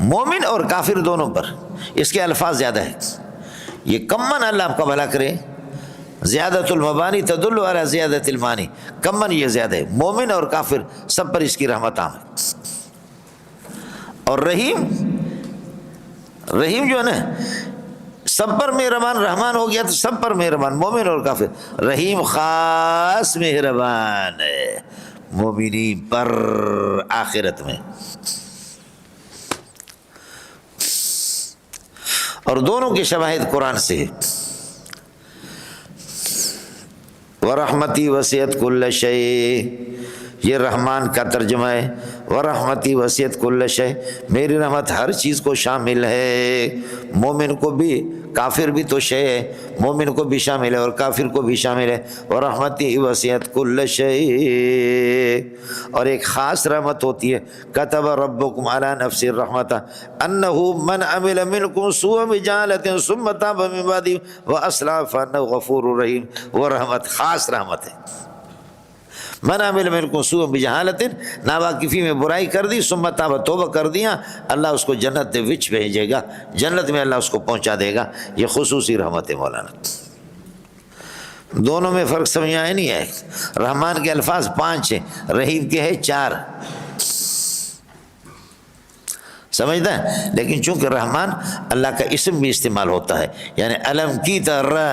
Speaker 1: مومن اور کافر دونوں پر، اس کے الفاظ زیادہ ہیں۔ یہ کمن اللہ آپ کا بھلا کرے، زیادت المبانی تدل علی زیادت المانی، کمن یہ زیادہ ہے، مومن اور کافر سب پر اس کی رحمت عام ہے۔ اور رحیم، رحیم جو ہے نا سب پر مہربان، رحمان ہو گیا تو سب پر مہربان، مومن اور کافر۔ رحیم خاص مہربان ہے مومنین پر آخرت میں، اور دونوں کی شواہد قرآن سے ہے۔ وَرَحْمَتِي وَسِعَتْ كُلَّ شَيْءٍ، یہ رحمان کا ترجمہ ہے۔ وَرَحْمَتِي وَسِعَتْ كُلَّ شَيْءٍ، میری رحمت ہر چیز کو شامل ہے، مومن کو بھی، کافر بھی تو شے ہے، مومن کو بھی شامل ہے اور کافر کو بھی شامل ہے۔ وَرَحْمَتِي وَسِعَتْ كُلَّ شَيْءٍ، اور ایک خاص رحمت ہوتی ہے۔ كَتَبَ رَبُّكُمْ عَلَى نَفْسِهِ الرَّحْمَةَ أَنَّهُ مَنْ عَمِلَ مِنْكُمْ سُوءًا بِجَهَالَةٍ ثُمَّ تَابَ مِنْ بَعْدِهِ وَأَصْلَحَ فَإِنَّهُ غَفُورٌ رَحِيمٌ۔ وہ رحمت خاص رحمت ہے۔ من عمل منکم سوءا بجہالۃ، ناواقفی میں برائی کر دی، ثم تاب، توبہ کر دیا، اللہ اس کو جنت دے وچ بھیجے گا، جنت میں اللہ اس کو پہنچا دے گا۔ یہ خصوصی رحمت ہے مولانا۔ دونوں میں فرق سمجھ آئے نہیں ہے؟ رحمان کے الفاظ 5 ہیں، رحیم کے ہے 4، سمجھتا ہے؟ لیکن چونکہ رحمان اللہ کا اسم بھی استعمال ہوتا ہے، یعنی علم کی طرح،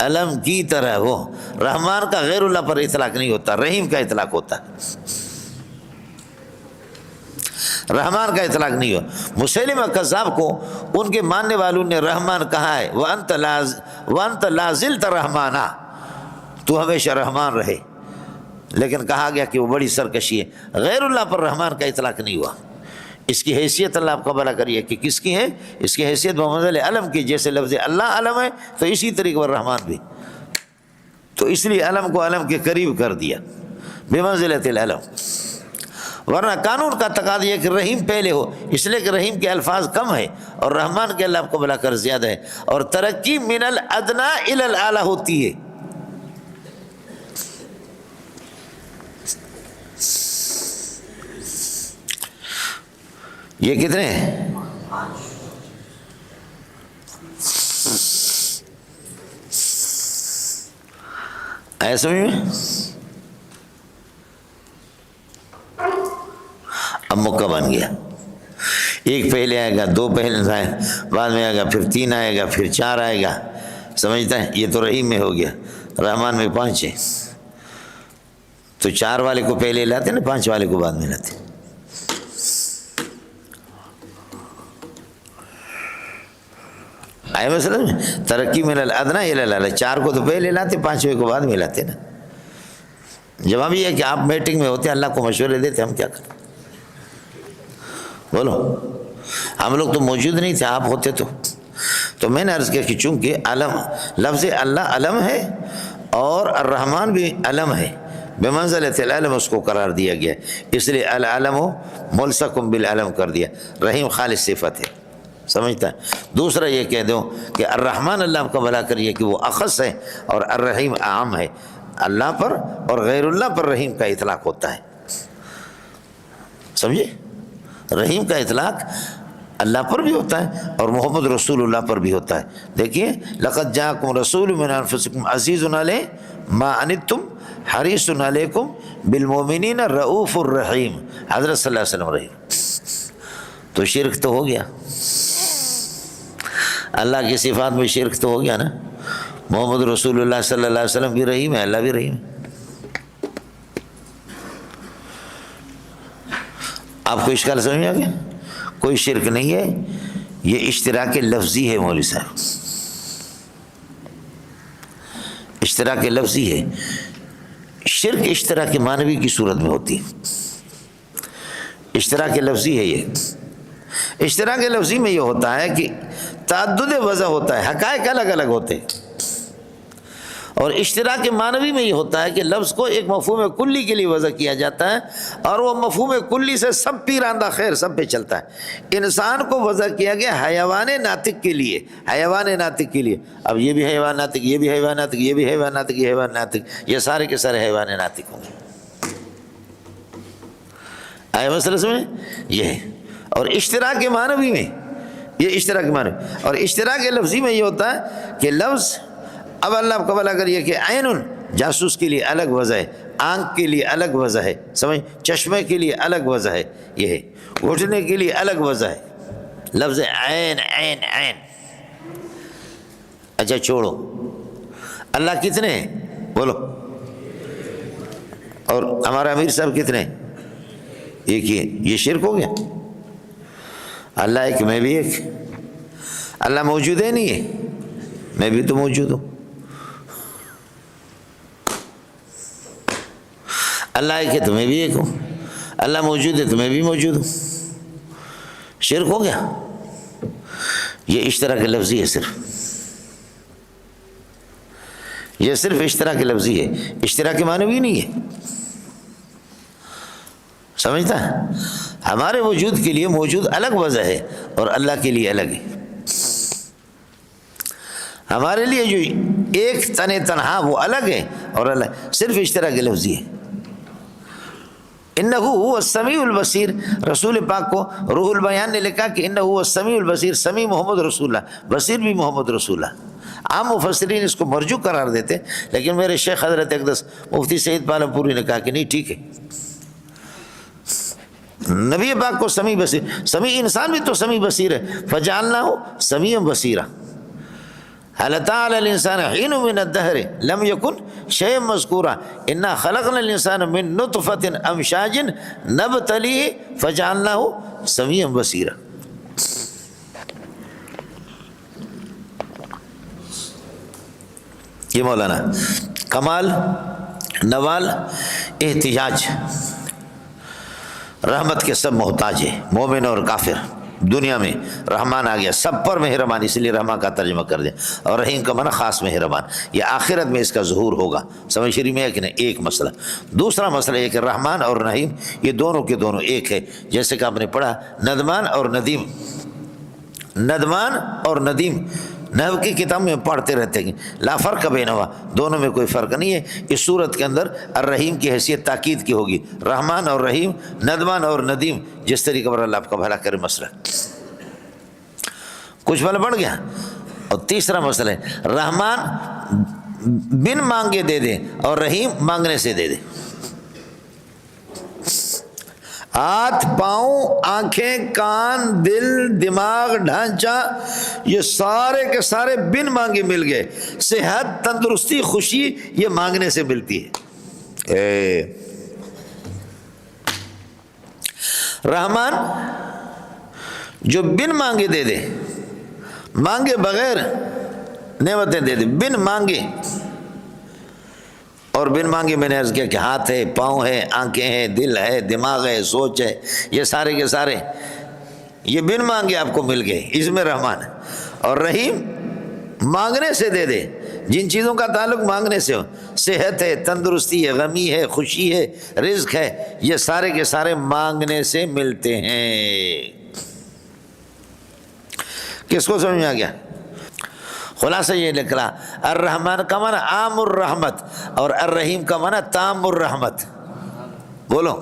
Speaker 1: علم کی طرح، وہ رحمان کا غیر اللہ پر اطلاق نہیں ہوتا، رحیم کا اطلاق ہوتا ہے، رحمان کا اطلاق نہیں ہو۔ مسیلمہ کذاب کو ان کے ماننے والوں نے رحمان کہا ہے، وَأَنْتَ لَا زِلْتَ رَحْمَانًا، تو ہمیشہ رحمان رہے، لیکن کہا گیا کہ وہ بڑی سرکشی ہے، غیر اللہ پر رحمان کا اطلاق نہیں ہوا۔ اس کی حیثیت اللہ آپ کا بھلا کریے کہ کس کی ہے؟ اس کی حیثیت بمنزل علم کی، جیسے لفظ اللہ علم ہے تو اسی طریقے پر رحمان بھی، تو اس لیے علم کو علم کے قریب کر دیا، بمنزلۃ العلم۔ ورنہ قانون کا تقاضا یہ کہ رحیم پہلے ہو، اس لیے کہ رحیم کے الفاظ کم ہے اور رحمان کے اللہ آپ کو بھلا کر زیادہ ہے، اور ترقی من الادنی الی الاعلی ہوتی ہے۔ یہ کتنے ہیں؟ آیا سمجھ میں؟ اب موقع بن گیا، ایک پہلے آئے گا، 2 پہلے آئے، بعد میں آئے گا، پھر 3 آئے گا، پھر 4 آئے گا، سمجھتا ہے؟ یہ تو رحیم میں ہو گیا، رحمان میں 5 ہے، تو 4 والے کو پہلے لاتے نا، 5 والے کو بعد میں لاتے۔ آئے مسئلہ میں ترقی من الادنی الی الاعلی، 4 کو تو پہلے لاتے، 5ویں کو بعد میں لاتے نا۔ جواب یہ ہے کہ آپ میٹنگ میں ہوتے، اللہ کو مشورے دیتے، ہم کیا کریں؟ بولو، ہم لوگ تو موجود نہیں تھے، آپ ہوتے تو میں نے عرض کیا کہ چونکہ علم، لفظ اللہ علم ہے اور الرحمن بھی علم ہے، بمنزلۃ العلم اس کو قرار دیا گیا، اس لیے العلم ملصق بالعلم کر دیا، رحیم خالص صفت ہے، سمجھتا ہے؟ دوسرا یہ کہہ دو کہ الرحمن اللہ آپ کا بھلا کریے کہ وہ اخص ہے اور الرحیم عام ہے، اللہ پر اور غیر اللہ پر رحیم کا اطلاق ہوتا ہے، سمجھے؟ رحیم کا اطلاق اللہ پر بھی ہوتا ہے اور محمد رسول اللہ پر بھی ہوتا ہے۔ دیکھیے لقد جاءکم رسول من انفسکم عزیز علیہ ما عنتم حریص علیکم بالمؤمنین رؤوف الرحیم، حضرت صلی اللہ علیہ وسلم رحیم، تو شرک تو ہو گیا، اللہ کی صفات میں شرک تو ہو گیا نا۔ محمد رسول اللہ صلی اللہ علیہ وسلم بھی رحیم ہے، اللہ بھی رحیم ہے۔ آپ کو اشکال سمجھ میں آ گیا؟ کوئی شرک نہیں ہے، یہ اشتراک لفظی ہے مولوی صاحب، اشتراک لفظی ہے۔ شرک اشتراک معنوی کی صورت میں ہوتی ہے، اشتراک لفظی ہے۔ یہ اشتراک لفظی میں یہ ہوتا ہے کہ تعدد وضع ہوتا ہے، حقائق الگ الگ ہوتے ہیں، اور اشتراک معنوی میں یہ ہوتا ہے کہ لفظ کو ایک مفہوم کلی کے لیے وضع کیا جاتا ہے اور وہ مفہوم کلی سے سب پیراندہ خیر سب پہ چلتا ہے۔ انسان کو وضع کیا گیا حیوان ناطق کے لیے، حیوان ناطق کے لیے، اب یہ بھی حیوان ناطق، یہ بھی حیوان ناطق، یہ بھی حیوان ناطق، یہ حیوان ناطق، یہ سارے کے سارے حیوان ناطق ہوں گے۔ آئے مسئلہ سمجھیں؟ یہ ہے۔ اور اشتراک معنوی میں یہ اشتراک معنوی، اور اشتراک لفظی میں یہ ہوتا ہے کہ لفظ، اب اللہ کو بلا کریے کہ عین جاسوس کے لیے الگ وضع ہے، آنکھ کے لیے الگ وضع ہے، سمجھ، چشمے کے لیے الگ وضع ہے، یہ ہے، گھٹنے کے لیے الگ وضع ہے، لفظ عین عین عین، اچھا چھوڑو، اللہ کتنے ہیں بولو، اور ہمارا امیر صاحب کتنے ہیں؟ ایک ہی ہے، یہ شرک ہو گیا؟ اللہ ایک میں بھی ایک، اللہ موجود ہے نہیں ہے، میں بھی تو موجود ہوں، اللہ ایک ہے تو میں بھی ایک ہوں، اللہ موجود ہے تو میں بھی موجود ہوں، شرک ہو گیا؟ یہ اشتراک لفظی ہے، یہ صرف اشتراک لفظی ہے، اشتراک معنوی نہیں ہے، سمجھتا ہے؟ ہمارے وجود کے لیے موجود الگ وضع ہے اور اللہ کے لیے الگ ہے۔ ہمارے لیے جو ایک تنہا وہ الگ ہے اور الگ، صرف اشتراک لفظی ہے۔ انہ هو السمیع البصیر، رسول پاک کو روح البیان نے لکھا کہ انہ هو السمیع البصیر، سمیع محمد رسول اللہ، بصیر بھی محمد رسول اللہ۔ عام مفسرین اس کو مرجو قرار دیتے، لیکن میرے شیخ حضرت اقدس مفتی سعید پالم پوری نے کہا کہ نہیں ٹھیک ہے، نبی پاک کو سمیع بصیر، سمیع انسان بھی تو سمیع بصیر ہے، فجعلناہ سمیعا بصیرا، هل اتى على الانسان حين من الدهر لم يكن شيئا مذكورا انا خلقنا الانسان من نطفة امشاج نبتليه فجعلناه سميعا بصيرا۔ یہ مولانا کمال نوال احتجاج، رحمت کے سب محتاج ہے، مومن اور کافر، دنیا میں رحمان آ گیا سب پر مہربان، اس لیے رحمان کا ترجمہ کر دیا، اور رحیم کا معنی خاص مہربان، یہ آخرت میں اس کا ظہور ہوگا، سمجھ شریف میں ہے کہ نہیں؟ ایک مسئلہ۔ دوسرا مسئلہ یہ کہ رحمان اور رحیم یہ دونوں کے دونوں ایک ہے، جیسے کہ آپ نے پڑھا ندمان اور ندیم، ندمان اور ندیم نحو کی کتاب میں پڑھتے رہتے ہیں، لا فرق بینہما، دونوں میں کوئی فرق نہیں ہے۔ اس صورت کے اندر الرحیم کی حیثیت تاکید کی ہوگی، رحمان اور رحیم، ندمان اور ندیم، جس طریقے پر اللہ آپ کا بھلا کرے۔ مسئلہ کچھ بھلا بڑھ گیا۔ اور تیسرا مسئلہ ہے رحمان بن مانگے دے دے اور رحیم مانگنے سے دے دے، ہاتھ پاؤں آنکھیں کان دل دماغ ڈھانچہ یہ سارے کے سارے بن مانگے مل گئے، صحت تندرستی خوشی یہ مانگنے سے ملتی ہے۔ رحمان جو بن مانگے دے دے، مانگے بغیر نعمتیں دے دے، بن مانگے، اور بن مانگے میں نے عرض کیا کہ ہاتھ ہے پاؤں ہے آنکھیں ہیں دل ہے دماغ ہے سوچ ہے، یہ سارے کے سارے یہ بن مانگے آپ کو مل گئے، اس میں رحمان ہے۔ اور رحیم مانگنے سے دے دے، جن چیزوں کا تعلق مانگنے سے ہو، صحت ہے تندرستی ہے غمی ہے خوشی ہے رزق ہے، یہ سارے کے سارے مانگنے سے ملتے ہیں۔ کس کو سمجھ میں آ گیا؟ خلاصہ یہ لکھ رہا الرحمن کا معنی عام الرحمت اور الرحیم کا معنی تام الرحمت، بولو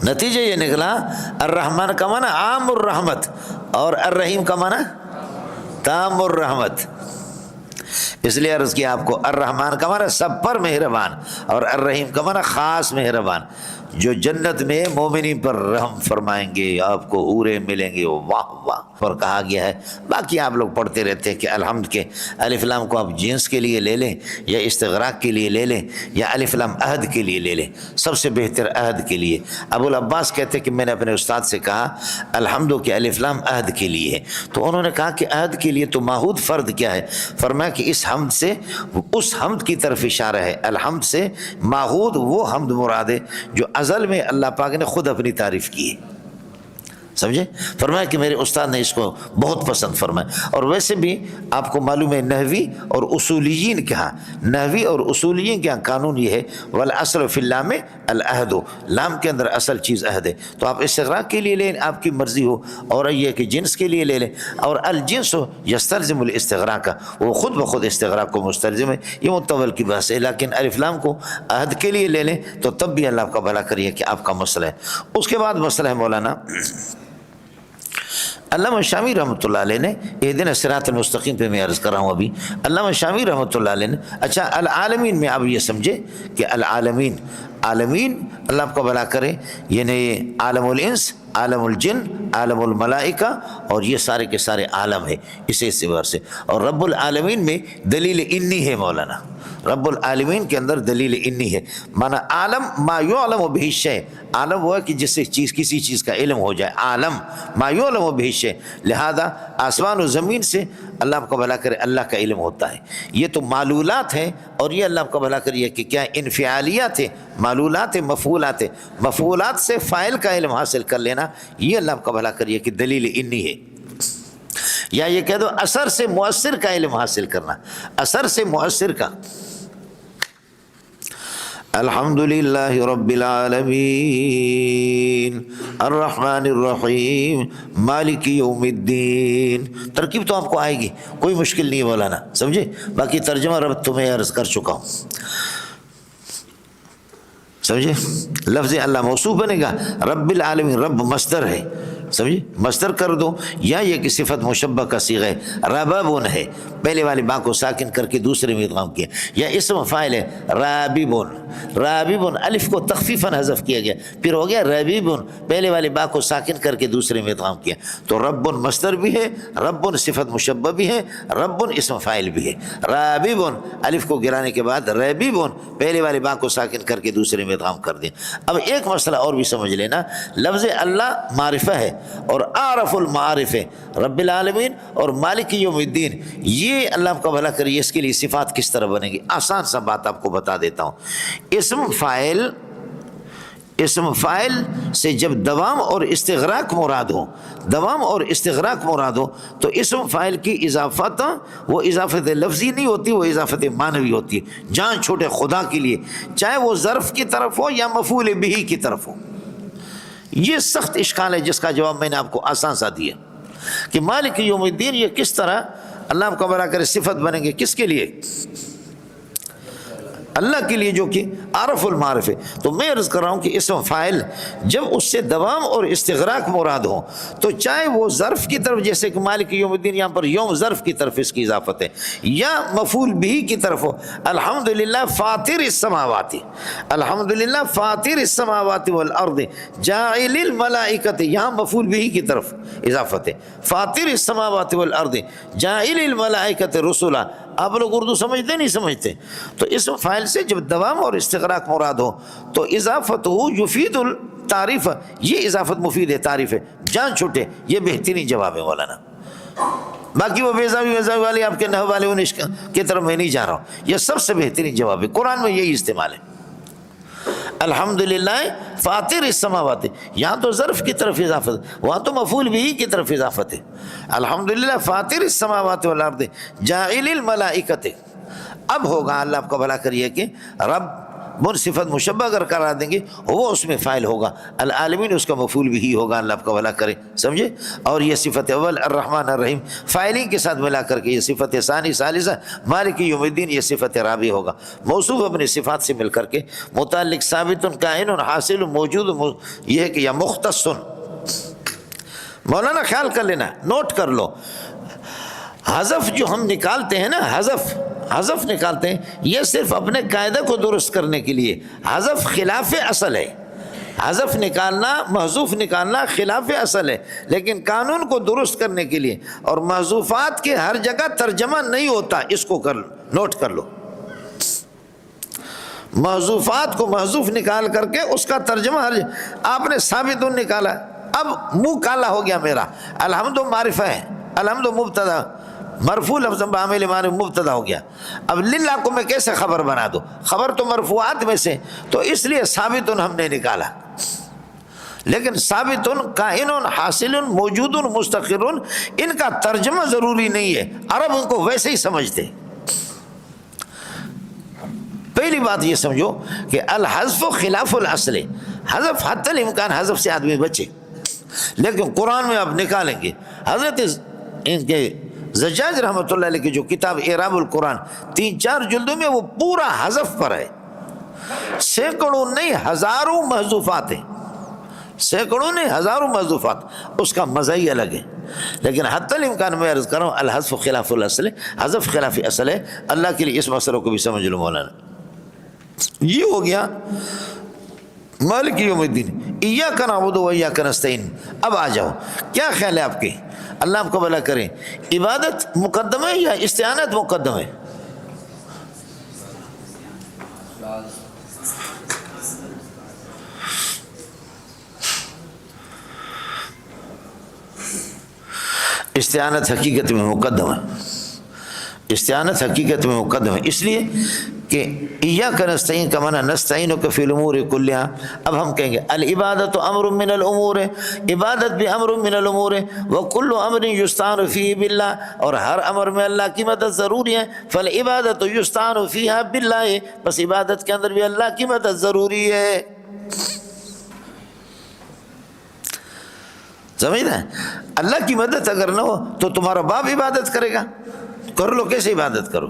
Speaker 1: نتیجہ یہ نکلا الرحمن کا معنی عام الرحمت اور الرحیم کا معنی تام الرحمت۔ اس لیے عرض کیا آپ کو الرحمن کا معنی سب پر مہربان اور الرحیم کا معنی خاص مہربان، جو جنت میں مومنین پر رحم فرمائیں گے، آپ کو حوریں ملیں گے، واہ واہ۔ اور کہا گیا ہے، باقی آپ لوگ پڑھتے رہتے ہیں کہ الحمد کے الف لام کو آپ جنس کے لیے لے لیں یا استغراق کے لیے لے لیں یا الف لام عہد کے لیے لے لیں، سب سے بہتر عہد کے لیے۔ ابو العباس کہتے کہ میں نے اپنے استاد سے کہا الحمد کے الف لام عہد کے لیے ہے، تو انہوں نے کہا کہ عہد کے لیے تو معہود فرد کیا ہے؟ فرمایا کہ اس حمد سے اس حمد کی طرف اشارہ ہے، الحمد سے معہود وہ حمد مراد ہے جو ازل میں اللہ پاک نے خود اپنی تعریف کی ہے، سمجھے؟ فرمایا کہ میرے استاد نے اس کو بہت پسند فرمایا۔ اور ویسے بھی آپ کو معلوم ہے نحوی اور اصولیین کہا، نحوی اور اصولیین کیا قانون یہ ہے والاصل فی اللام العہد، لام کے اندر اصل چیز عہد ہے، تو آپ استغراق کے لیے لیں آپ کی مرضی ہو، اور یہ کہ جنس کے لیے لے لیں، اور الجنس یستلزم الاستغراق، وہ خود بخود استغراق کو مستلزم ہے، یہ متول کی بحث ہے، لیکن الف لام کو عہد کے لیے لے لیں تو تب بھی اللہ آپ کا بھلا کریے کہ آپ کا مسئلہ ہے۔ اس کے بعد مسئلہ ہے مولانا علامہ شامی رحمۃ اللہ علیہ نے اہدنا الصراط المستقیم پہ میں عرض کر رہا ہوں ابھی، علامہ شامی رحمۃ اللہ علیہ نے اچھا العالمین میں آپ یہ سمجھے کہ العالمین، عالمین اللہ آپ کا بھلا کرے، یعنی عالم الانس عالم الجن، عالم الملائکہ، اور یہ سارے کے سارے عالم ہے اسی اعتبار سے. اور رب العالمین میں دلیل انی ہے مولانا، رب العالمین کے اندر دلیل انی ہے. مانا عالم ما یعلم بہ الشیء، عالم وہ ہے کہ جس سے کسی چیز کا علم ہو جائے، عالم ما یعلم بہ الشیء. لہذا آسمان و زمین سے اللہ آپ کا بھلا کرے اللہ کا علم ہوتا ہے. یہ تو معلولات ہیں، اور یہ اللہ آپ کا بھلا کرے کہ کیا انفعالیات ہے، معلولات ہے، مفعولات ہے. مفعولات سے فاعل کا علم حاصل کر لینا یہ اللہ آپ کا بھلا کریے کہ دلیل انی ہے. یا یہ کہہ دو اثر سے مؤثر کا علم حاصل کرنا، اثر سے مؤثر کا. الحمدللہ رب العالمین الرحمن الرحیم مالک یوم الدین. ترکیب تو آپ کو آئے گی، کوئی مشکل نہیں ہے مولانا، سمجھے. باقی ترجمہ رب تمہیں عرض کر چکا ہوں، سمجھے. لفظ اللہ موصوف بنے گا، رب العالمین رب مصدر ہے، سمجھے، مصدر کر دو. یا یہ کہ صفت مشبہ کا صیغہ ہے، ربابن ہے، پہلے والی با کو ساکن کر کے دوسرے میں ادغام کیا. یا اسم فاعل ہے راببن، راببن الف کو تخفیفاً حذف کیا گیا، پھر ہو گیا ربیبن، پہلے والی با کو ساکن کر کے دوسرے میں ادغام کیا. تو ربن مصدر بھی ہے، ربن صفت مشبہ بھی ہے، ربن اسم فاعل بھی ہے. راببن الف کو گرانے کے بعد ربیبن پہلے والی با کو ساکن کر کے دوسرے میں ادغام کر دیں. اب ایک مسئلہ اور بھی سمجھ لینا، لفظ اللہ معرفہ ہے اور اعرف المعارف ہے، رب العالمین اور مالک یوم الدین. یہ اللہ آپ کا بھلا کریے اس کے لیے صفات کس طرح بنے گی. آسان سا بات آپ کو بتا دیتا ہوں. اسم فاعل سے جب دوام اور استغراق مراد ہو، دوام اور استغراق مراد ہو تو اسم فاعل کی اضافت وہ اضافت لفظی نہیں ہوتی، وہ اضافت معنوی ہوتی ہے. جان چھوٹے خدا کے لیے، چاہے وہ ظرف کی طرف ہو یا مفعول بہ کی طرف ہو. یہ سخت اشکال ہے جس کا جواب میں نے آپ کو آسان سا دیا کہ مالک یوم الدین یہ کس طرح اللہ آپ کا بھلا کرے صفت بنیں گے. کس کے لیے؟ اللہ کے لیے جو کہ عارف المعارف ہے. تو میں عرض کر رہا ہوں کہ اسم فاعل جب اس سے دوام اور استغراق مراد ہو تو چاہے وہ ظرف کی طرف، جیسے کہ مالک یوم الدین یہاں پر یوم ظرف کی طرف اس کی اضافت ہے، یا مفعول بہ کی طرف ہو. الحمدللہ فاطر السماوات، الحمدللہ فاطر السماوات والارض جاعل الملائکۃ، یہاں مفعول بہ کی طرف اضافت ہے. فاطر السماوات والارض جاعل الملائکۃ رسلا. آپ لوگ اردو سمجھتے نہیں سمجھتے؟ تو اسم فاعل سے جب دوام اور استغراق مراد ہو تو اضافت ہو یفید التعریف، یہ اضافت مفید ہے، تعریف ہے. جان چھوٹے، یہ بہترین جواب ہے مولانا. باقی وہ بیزاوی والے آپ کے نحو والے ان کی طرف میں نہیں جا رہا ہوں. یہ سب سے بہترین جواب ہے، قرآن میں یہی استعمال ہے. الحمدللہ فاطر السماوات، یہاں تو ظرف کی طرف اضافت، وہاں تو مفعول بہ کی طرف اضافت ہے. الحمدللہ فاطر السماوات والارض جاعل الملائکۃ. اب ہوگا اللہ آپ کا بھلا کریے کہ رب صفت مشبہ اگر قرار دیں گے وہ اس میں فاعل ہوگا، العالمین اس کا مفعول بھی ہوگا. اللہ آپ کا بھلا کرے، سمجھے. اور یہ صفت اول الرحمن الرحیم فاعلین کے ساتھ ملا کر کے یہ صفت ثانی ثالثہ مالک یوم الدین یہ صفت رابع ہوگا. موصوف اپنی صفات سے مل کر کے متعلق ثابت کائن حاصل موجود، یہ ہے کہ یا مختص. مولانا خیال کر لینا، نوٹ کر لو، حذف جو ہم نکالتے ہیں نا، حذف نکالتے ہیں یہ صرف اپنے قاعدہ کو درست کرنے کے لیے. حذف خلاف اصل ہے، حذف نکالنا، محذوف نکالنا خلاف اصل ہے، لیکن قانون کو درست کرنے کے لیے. اور محذوفات کے ہر جگہ ترجمہ نہیں ہوتا، اس کو نوٹ کر لو. محذوفات کو محذوف نکال کر کے اس کا ترجمہ ہر جگہ. آپ نے ثابت نکالا، اب منہ کالا ہو گیا میرا. الحمد معرفہ ہے، الحمد مبتدا، مرفوع لفظ بعامل معنی مبتدا ہو گیا. اب للہ کو میں کیسے خبر بنا دوں؟ خبر تو مرفوعات میں سے، تو اس لیے ثابت ہم نے نکالا. لیکن ثابت کائن حاصل موجود مستقر ان کا ترجمہ ضروری نہیں ہے، عرب ان کو ویسے ہی سمجھتے. پہلی بات یہ سمجھو کہ الحذف خلاف الاصل، حذف حتی الامکان حذف سے آدمی بچے، لیکن قرآن میں آپ نکالیں گے. حضرت ان کے زجاج رحمۃ اللہ علیہ کی جو کتاب اعراب القرآن 3-4 جلدوں میں وہ پورا حذف پر ہے. سینکڑوں نہیں ہزاروں محذوفات ہیں، سینکڑوں نہیں ہزاروں محذوفات. اس کا مزہ ہی الگ ہے. لیکن حتی الامکان میں عرض کر رہا ہوں الحذف خلاف الاصل، حذف خلاف اصل ہے. اللہ کے لیے اس مسئلہ کو بھی سمجھ لو مولانا. یہ ہو گیا مالک یوم الدین ایاک نعبد و ایاک نستعین. اب آ جاؤ، کیا خیال ہے آپ کے؟ اللہ آپ کو بھلا کرے، عبادت مقدم ہے یا استعانت مقدم ہے؟ استعانت حقیقت میں مقدم ہے، استعانت حقیقت میں مقدم ہے، اس لیے کہ ایاک نستعین کا معنی نستعینک فی الامور کلھا. اب ہم کہیں گے العبادت امر من الامور، عبادت بھی امر من الامور ہے، وکل امر یستعان فیہ باللہ، اور ہر امر میں اللہ کی مدد ضروری ہے. فالعبادت یستعان فیہا باللہ، بس عبادت کے اندر بھی اللہ کی مدد ضروری ہے. سمجھ رہے ہیں؟ اللہ کی مدد اگر نہ ہو تو تمہارا باپ عبادت کرے گا، کر لو، کیسے عبادت کرو؟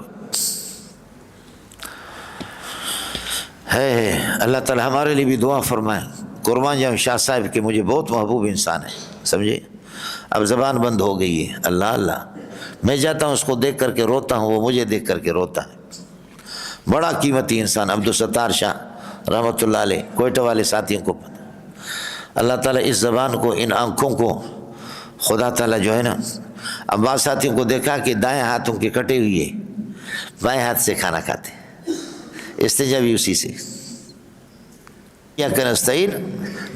Speaker 1: ہے اللہ تعالی ہمارے لیے بھی دعا فرمائے. قربان جاؤں شاہ صاحب کے مجھے بہت محبوب انسان ہے، سمجھے؟ اب زبان بند ہو گئی ہے، اللہ اللہ، میں جاتا ہوں اس کو دیکھ کر کے روتا ہوں، وہ مجھے دیکھ کر کے روتا ہے. بڑا قیمتی انسان عبدالستار شاہ رحمۃ اللہ علیہ، کوئٹہ والے ساتھیوں کو پتہ. اللہ تعالیٰ اس زبان کو، ان آنکھوں کو خدا تعالیٰ جو ہے نا، اب بعض ساتھیوں کو دیکھا کہ دائیں ہاتھوں کی کٹے ہوئی ہے، بائیں ہاتھ سے کھانا کھاتے، استنجا بھی اسی سے. ایاک نستعین،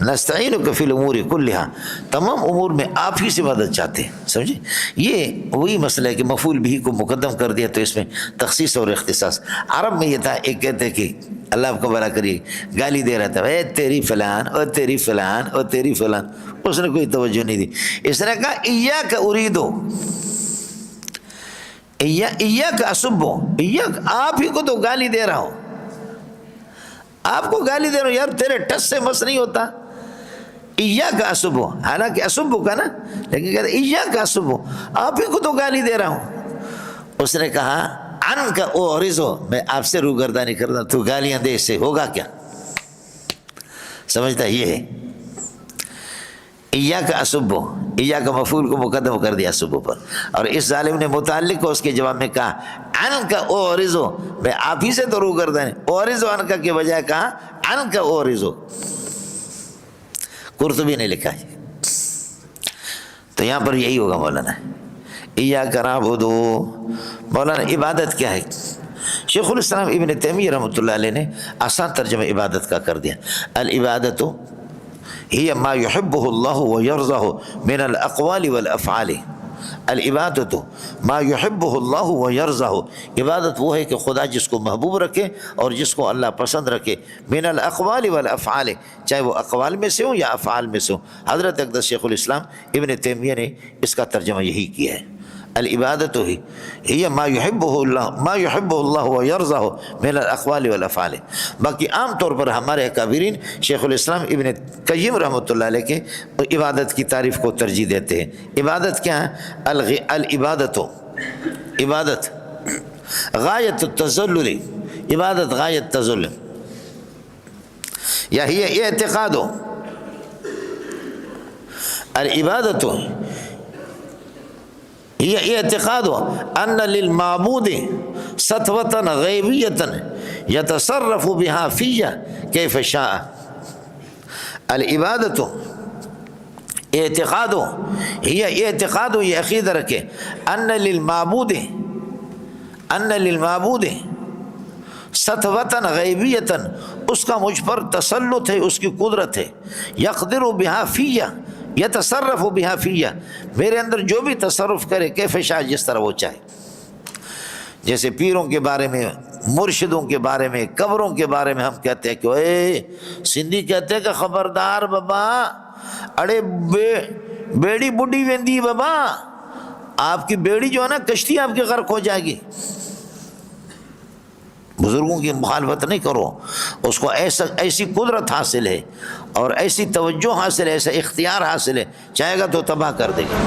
Speaker 1: نستعینک فی الامور کلھا، تمام امور میں آپ ہی سے مدد چاہتے ہیں. سمجھے؟ یہ وہی مسئلہ ہے کہ مفعول بھی کو مقدم کر دیا تو اس میں تخصیص اور اختصاص. عرب میں یہ تھا، ایک کہتے کہ اللہ آپ کو بھلا کریے، گالی دے رہا تھا، اے تیری فلان اور تیری فلان اور تیری فلان، اس نے کوئی توجہ نہیں دی. اس نے کہا ایاک اریدو، ایاک اسبو، ایاک، آپ ہی کو تو گالی دے رہا ہوں، آپ کو گالی دے رہا ہوں یار، تیرے ٹس سے مس نہیں ہوتا. ایاک اسبو، حالانکہ اسبو کا نا، لیکن کہتے ایاک اسبو، آپ ہی کو تو گالی دے رہا ہوں. اس نے کہا ان کا اعرضو، میں آپ سے روگردانی کرتا، تو گالیاں دے، اس سے ہوگا کیا؟ سمجھتا یہ ہے ایاک اسبو، ایاک مفعول کو مقدم کر دیا اسبو پر، اور اس ظالم نے متعلق کو اس کے جواب میں کہا ان کا اعرضو، میں آپ ہی سے تو روگردانی، اعرضو ان کا کے بجائے کہا ان کا اعرضو. قرطبی نے لکھا ہے. تو یہاں پر یہی ہوگا مولانا، ایاک نعبد. مولانا عبادت کیا ہے؟ شیخ الاسلام ابن تیمیہ رحمۃ اللہ علیہ نے آسان ترجمہ عبادت کا کر دیا. العبادت ہی ما یحبہ اللہ ویرضہ من الاقوال والافعال. العبادت ما یحبہ اللہ ویرضہ، عبادت وہ ہے کہ خدا جس کو محبوب رکھے اور جس کو اللہ پسند رکھے. من الاقوال والافعال، چاہے وہ اقوال میں سے ہو یا افعال میں سے ہو. حضرت اقدس شیخ الاسلام ابن تیمیہ نے اس کا ترجمہ یہی کیا ہے. العبادت ہی ما یحبہ اللہ ویرضہ من الاقوال والافعال. باقی عام طور پر ہمارے اکابرین شیخ الاسلام ابن قیم رحمۃ اللہ علیہ کے عبادت کی تعریف کو ترجیح دیتے ہیں. عبادت کیا ہے؟ العبادت، عبادت غایت التذلل، عبادت غایت تذلل، یا ہی اعتقاد. العبادت یہ اعتقاد ان للمعبود سطوة غیبیة یتصرف بها فی کیف شاء. العبادت اعتقاد، یہ اعتقاد، یہ عقیدہ رکھے ان للمعبود سطوة غیبیة، اس کا مجھ پر تسلط ہے، اس کی قدرت ہے. یقدر بها فی، یتصرف بها فی، میرے اندر جو بھی تصرف کرے، کیف شاء، جس طرح وہ چاہے. جیسے پیروں کے بارے میں، مرشدوں کے بارے میں، قبروں کے بارے میں ہم کہتے ہیں کہ اے سندھی کہتے ہیں کہ خبردار بابا، اڑے بیڑی بڈھی ویندی بابا، آپ کی بیڑی جو ہے نا، کشتی آپ کی غرق ہو جائے گی. بزرگوں کی مخالفت نہیں کرو، اس کو ایسی قدرت حاصل ہے اور ایسی توجہ حاصل ہے، ایسا اختیار حاصل ہے، چاہے گا تو تباہ کر دے گا.